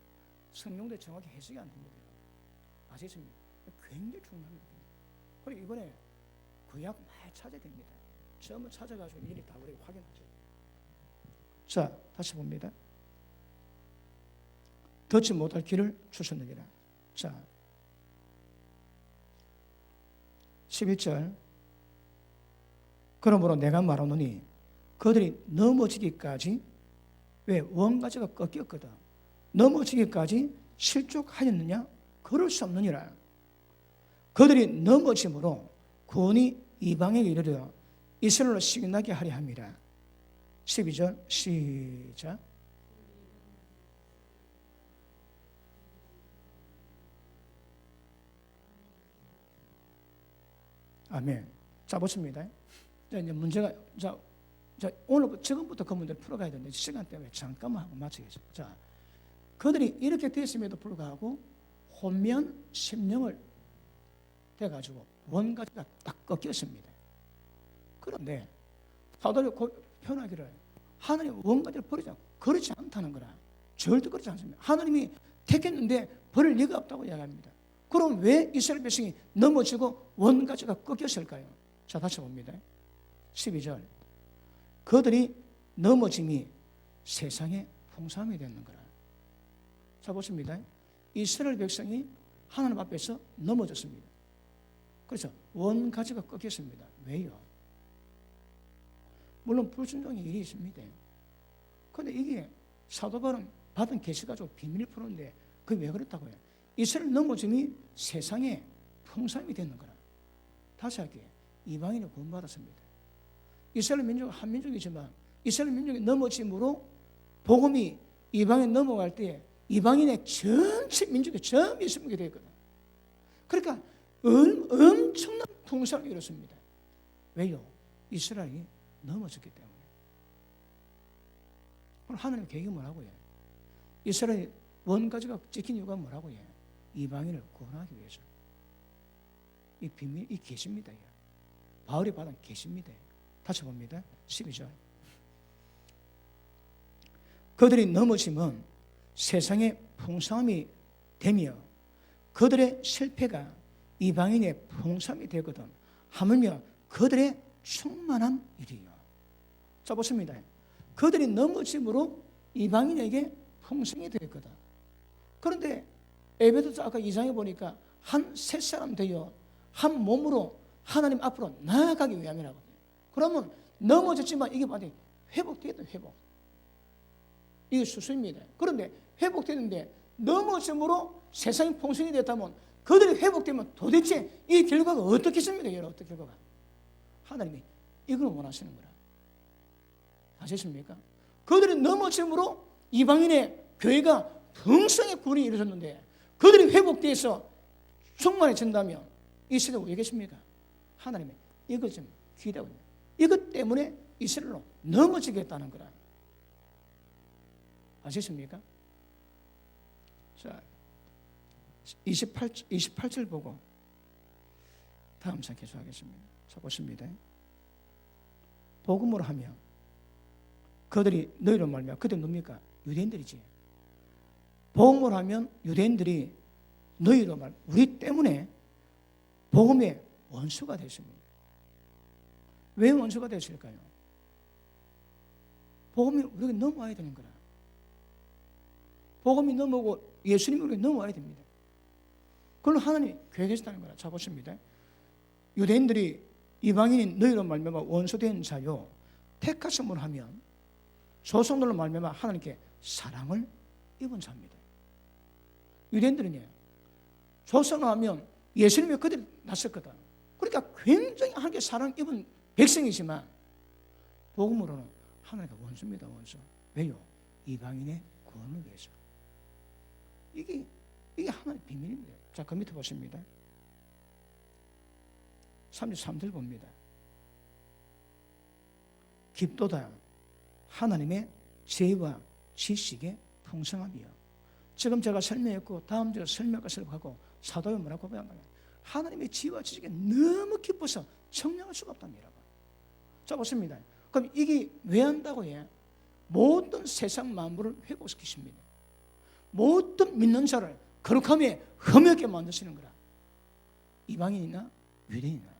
S1: 성경도 정확히 해석이 안 됩니다. 아시겠습니까? 굉장히 중요합니다. 그리고 이번에 구약 많이 찾아야 됩니다. 처음에 찾아가지고 일이 다 우리가 확인하죠. 자, 다시 봅니다. 듣지 못할 길을 주셨느니라. 자, 11절 그러므로 내가 말하노니 그들이 넘어지기까지, 왜? 원가지가 꺾였거든. 넘어지기까지 실족하였느냐? 그럴 수 없느니라. 그들이 넘어짐으로 구원이 이방에게 이르러 이스라엘로 시기나게 하려 함이라. 12절 시작. 아멘. 자, 보십니다. 자, 이제 문제가, 자, 오늘 지금부터 그 문제를 풀어가야 되는데 시간 때문에 잠깐만 하고 마치겠습니다. 자, 그들이 이렇게 됐음에도 불구하고 혼미한 심령을 돼가지고 원가지가 딱 꺾였습니다. 그런데 사도들이 표현하기를 하나님 원가지를 버리지 않고 그렇지 않다는 거라. 절대 그렇지 않습니다. 하나님이 택했는데 버릴 리가 없다고 이야기합니다. 그럼 왜 이스라엘 백성이 넘어지고 원가지가 꺾였을까요? 자, 다시 봅니다. 12절 그들이 넘어짐이 세상의 풍성함이 되는 거라. 자, 보십니다. 이스라엘 백성이 하나님 앞에서 넘어졌습니다. 그래서 원가지가 꺾였습니다. 왜요? 물론 불순종의 일이 있습니다. 그런데 이게 사도 바울은 받은 계시 가지고 비밀을 푸는데 그게 왜 그렇다고요? 이스라엘 넘어짐이 세상에 풍성함이 되는 거라. 다시 할게요. 이방인이 구원받았습니다. 이스라엘 민족은 한 민족이지만 이스라엘 민족이 넘어짐으로 복음이 이방에 넘어갈 때 이방인의 전체 민족이 전부 예수 믿게 되거든. 그러니까 엄청난 풍성을 이뤘습니다. 왜요? 이스라엘이 넘어졌기 때문에. 오늘 하나님 계획이 뭐라고요? 이스라엘 원가지가 찍힌 이유가 뭐라고요? 이방인을 구원하기 위해서. 이 비밀, 이 계십니다. 바울이 받은 계십니다. 다시 봅니다. 12절. 그들이 넘어지면 세상의 풍성함이 되며 그들의 실패가 이방인의 풍성함이 되거든. 하물며 그들의 충만한 일이요. 자, 보십니다. 그들이 넘어짐으로 이방인에게 풍성이 되었거든. 그런데 에베소서 아까 2장에 보니까 한 새 사람 되어 한 몸으로 하나님 앞으로 나아가기 위함이라고. 그러면 넘어졌지만 이게 반드시 회복되겠다. 회복. 이게 수수입니다. 그런데 회복되는데 넘어짐으로 세상이 풍성이 됐다면 그들이 회복되면 도대체 이 결과가 어떻겠습니까? 여러분, 어떤 결과가? 하나님이 이걸 원하시는 거라. 아셨습니까? 그들이 넘어짐으로 이방인의 교회가 풍성의 구원이 이루어졌는데 그들이 회복돼서 충만해진다면 이 시대가 왜 계십니까? 하나님이 이것 좀 기대하고 있는 이것 때문에 이스라엘로 넘어지겠다는 거라. 아셨습니까? 자, 28절 보고 다음 장 계속하겠습니다. 자, 보십니다. 복음으로 하면 그들이 너희로 말미암아 그들이 뭡니까? 유대인들이지. 복음으로 하면 유대인들이 너희로 말 우리 때문에 복음의 원수가 됐습니다. 왜 원수가 됐을까요? 복음이 우리에게 넘어와야 되는 거라. 복음이 넘어오고 예수님이 우리에게 넘어와야 됩니다. 그걸로 하나님이 계획하셨다는 거라. 자, 보십니다. 유대인들이 이방인인 너희로 말미암아 원수된 자요 택하심을 하면 조상들로 말미암아 하나님께 사랑을 입은 자입니다. 유대인들은요 조상을 하면 예수님이 그들이 났었거든. 그러니까 굉장히 하나님께 사랑 입은 백성이지만 복음으로는 하나님과 원수입니다. 원수. 왜요? 이방인의 구원을 위해서. 이게 하나님의 비밀입니다. 자, 그 밑에 보십니다. 33절 봅니다. 깊도다 하나님의 지혜와 지식의 풍성함이요. 지금 제가 설명했고 다음 주에 설명할 것을 하고 사도에 뭐라고 고백하면 하나님의 지혜와 지식이 너무 깊어서 청량할 수가 없답니다. 자, 보십니다. 그럼 이게 왜 한다고 해? 모든 세상 만물을 회복시키십니다. 모든 믿는 자를 거룩함에 흠없게 만드시는 거라. 이방인이나 유대인이나.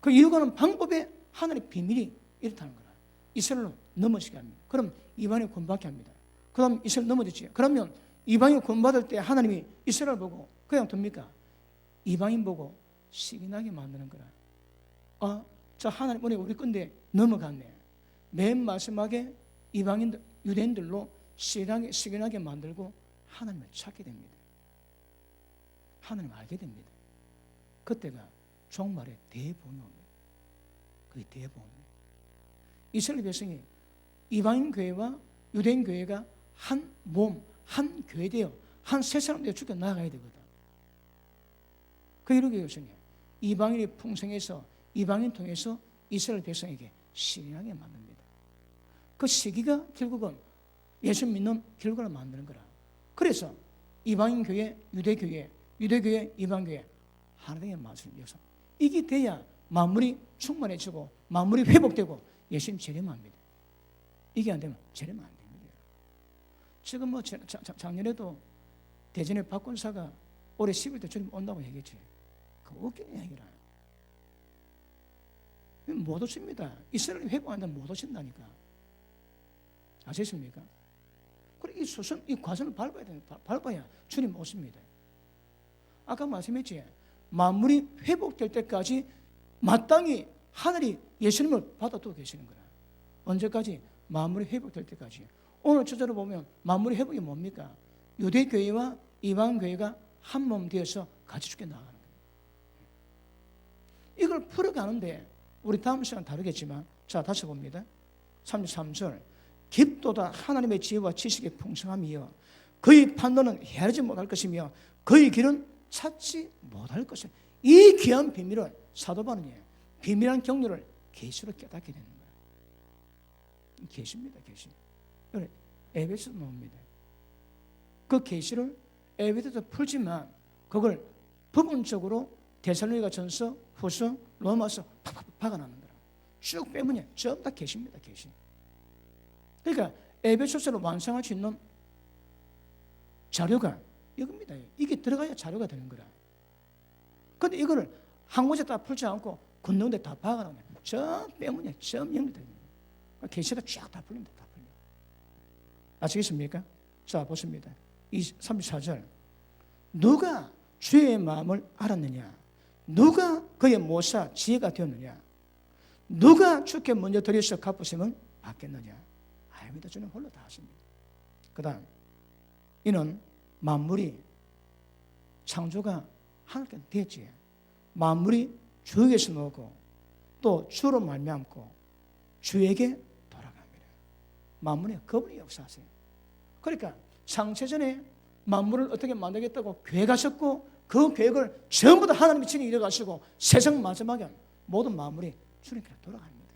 S1: 그 이루가는 방법에 하나님의 비밀이 이렇다는 거라. 이스라엘로 넘어지게 합니다. 그럼 이방인이 구원받게 합니다. 그 다음 이스라엘 넘어졌지. 그러면 이방인이 구원받을 때 하나님이 이스라엘 보고 그냥 둡니까? 이방인 보고 시기나게 만드는 거라. 아, 자, 하나님 오늘 우리 건데 넘어갔네. 맨 마지막에 이방인들, 유대인들로 시기나게 만들고 하나님을 찾게 됩니다. 하나님을 알게 됩니다. 그때가 종말의 대본이 옵니다. 그게 대본입니다. 이스라엘 백성이 이방인 교회와 유대인 교회가 한 몸, 한 교회 되어 한 세 사람 되어 죽여 나가야 되거든. 그 이렇게 요청해. 이방인이 풍성해서 이방인 통해서 이스라엘 백성에게 시기하게 만듭니다. 그 시기가 결국은 예수 믿는 결과를 만드는 거라. 그래서 이방인 교회, 유대 교회, 이방 교회 하나님의 말씀을 역사. 이게 돼야 만물이 충만해지고 만물이 회복되고 예수님 재림합니다. 이게 안 되면 재림 안 됩니다. 지금 뭐 작년에도 대전의 박권사가 올해 10일 때 주님 온다고 얘기했지. 그 웃기는 얘기라. 못 오십니다. 이스라엘이 회복한다면 못 오신다니까. 아셨습니까? 그리고 이 과정을 밟아야 됩니다. 밟아야 주님 오십니다. 아까 말씀했지. 만물이 회복될 때까지 마땅히 하늘이 예수님을 받아두고 계시는 거라. 언제까지? 만물이 회복될 때까지. 오늘 저절로 보면 만물의 회복이 뭡니까? 유대교회와 이방교회가 한 몸 되어서 같이 죽게 나가는 거예요. 이걸 풀어가는데 우리 다음 시간 다루겠지만 자, 다시 봅니다. 33절 깊도다 하나님의 지혜와 지식의 풍성함이여 그의 판단은 헤아리지 못할 것이며 그의 길은 찾지 못할 것이며 이 귀한 비밀을 사도 바울은 비밀한 경륜을 계시로 깨닫게 되는 거예요. 계시입니다, 계시. 에베소도 나옵니다. 그 계시를 에베소도 풀지만 그걸 부분적으로 데살로니가 전서, 후서, 로마서 팍팍 박아나는 거라. 쭉 빼면 전부 다 계시입니다, 계시. 그러니까 에베소서를 완성할 수 있는 자료가 이겁니다. 이게 들어가야 자료가 되는 거라. 그런데 이거를 한 곳에 다 풀지 않고 걷는데 다 박아놓으면 전 빼면 전 연결되는 거예요. 계시가 쫙 다 풀립니다. 다 풀려. 아시겠습니까? 자, 보십니다. 34절. 누가 주의 마음을 알았느냐? 누가 그의 모사 지혜가 되었느냐? 누가 주께 먼저 드려서 갚으심을 받겠느냐? 아닙니다. 주는 홀로 다 하십니다. 그 다음, 이는 만물이 창조가 하나님께 됐지. 만물이 주에게서 나오고 또 주로 말미암고 주에게 돌아갑니다. 만물이 그분이 역사하세요. 그러니까 창세전에 만물을 어떻게 만들겠다고 계획하셨고 그 계획을 전부 다 하나님이 진행해 이뤄가시고 세상 마지막에 모든 만물이 주님께 돌아갑니다.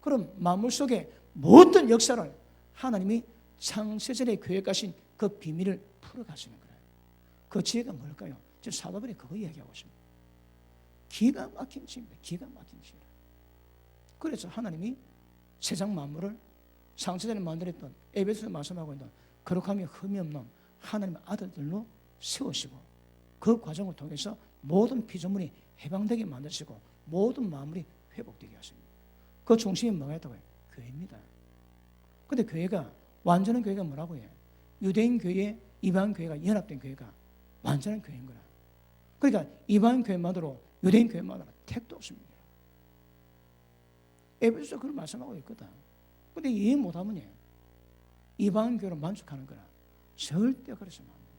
S1: 그럼 만물 속에 모든 역사를 하나님이 창세전에 계획하신 그 비밀을 풀어가시는 거예요. 그 지혜가 뭘까요? 지금 사도들이 그거 이야기하고 있습니다. 기가 막힌 지혜입니다. 기가 막힌 지혜. 그래서 하나님이 세상 만물을 창세전에 만들었던 에베소에 말씀하고 있는 거룩함이 흠이 없는 하나님의 아들들로 세우시고 그 과정을 통해서 모든 피조물이 해방되게 만드시고 모든 만물이 회복되게 하십니다. 그 중심이 뭐가 있다고 해요? 교회입니다. 그런데 교회가 완전한 교회가 뭐라고 해요? 유대인 교회, 이방 교회가 연합된 교회가 완전한 교회인 거라. 그러니까 이방 교회만으로 유대인 교회만으로 택도 없습니다. 에베소서 그걸 말씀하고 있거든. 근데 이해 못하면 이방 교회로 만족하는 거라. 절대 그러시면 안 돼요.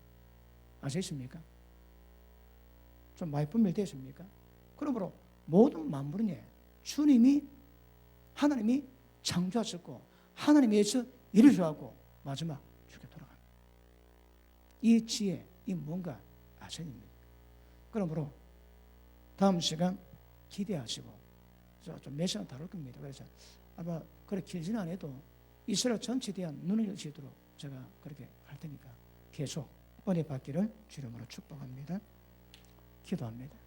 S1: 아시겠습니까? 좀 많이 분별되십니까? 그러므로 모든 만물은 주님이 하나님이 창조하셨고 하나님에서 일을 하고 마지막 주께 돌아갑니다. 이 지혜, 이 뭔가 아셔야 됩니다. 그러므로 다음 시간 기대하시고 좀 몇 시간 다룰 겁니다. 그래서 아마 그렇게 길지는 않아도 이스라엘 전체에 대한 눈을 여시도록 제가 그렇게 할 테니까 계속 은혜 받기를 주님으로 축복합니다. 기도합니다.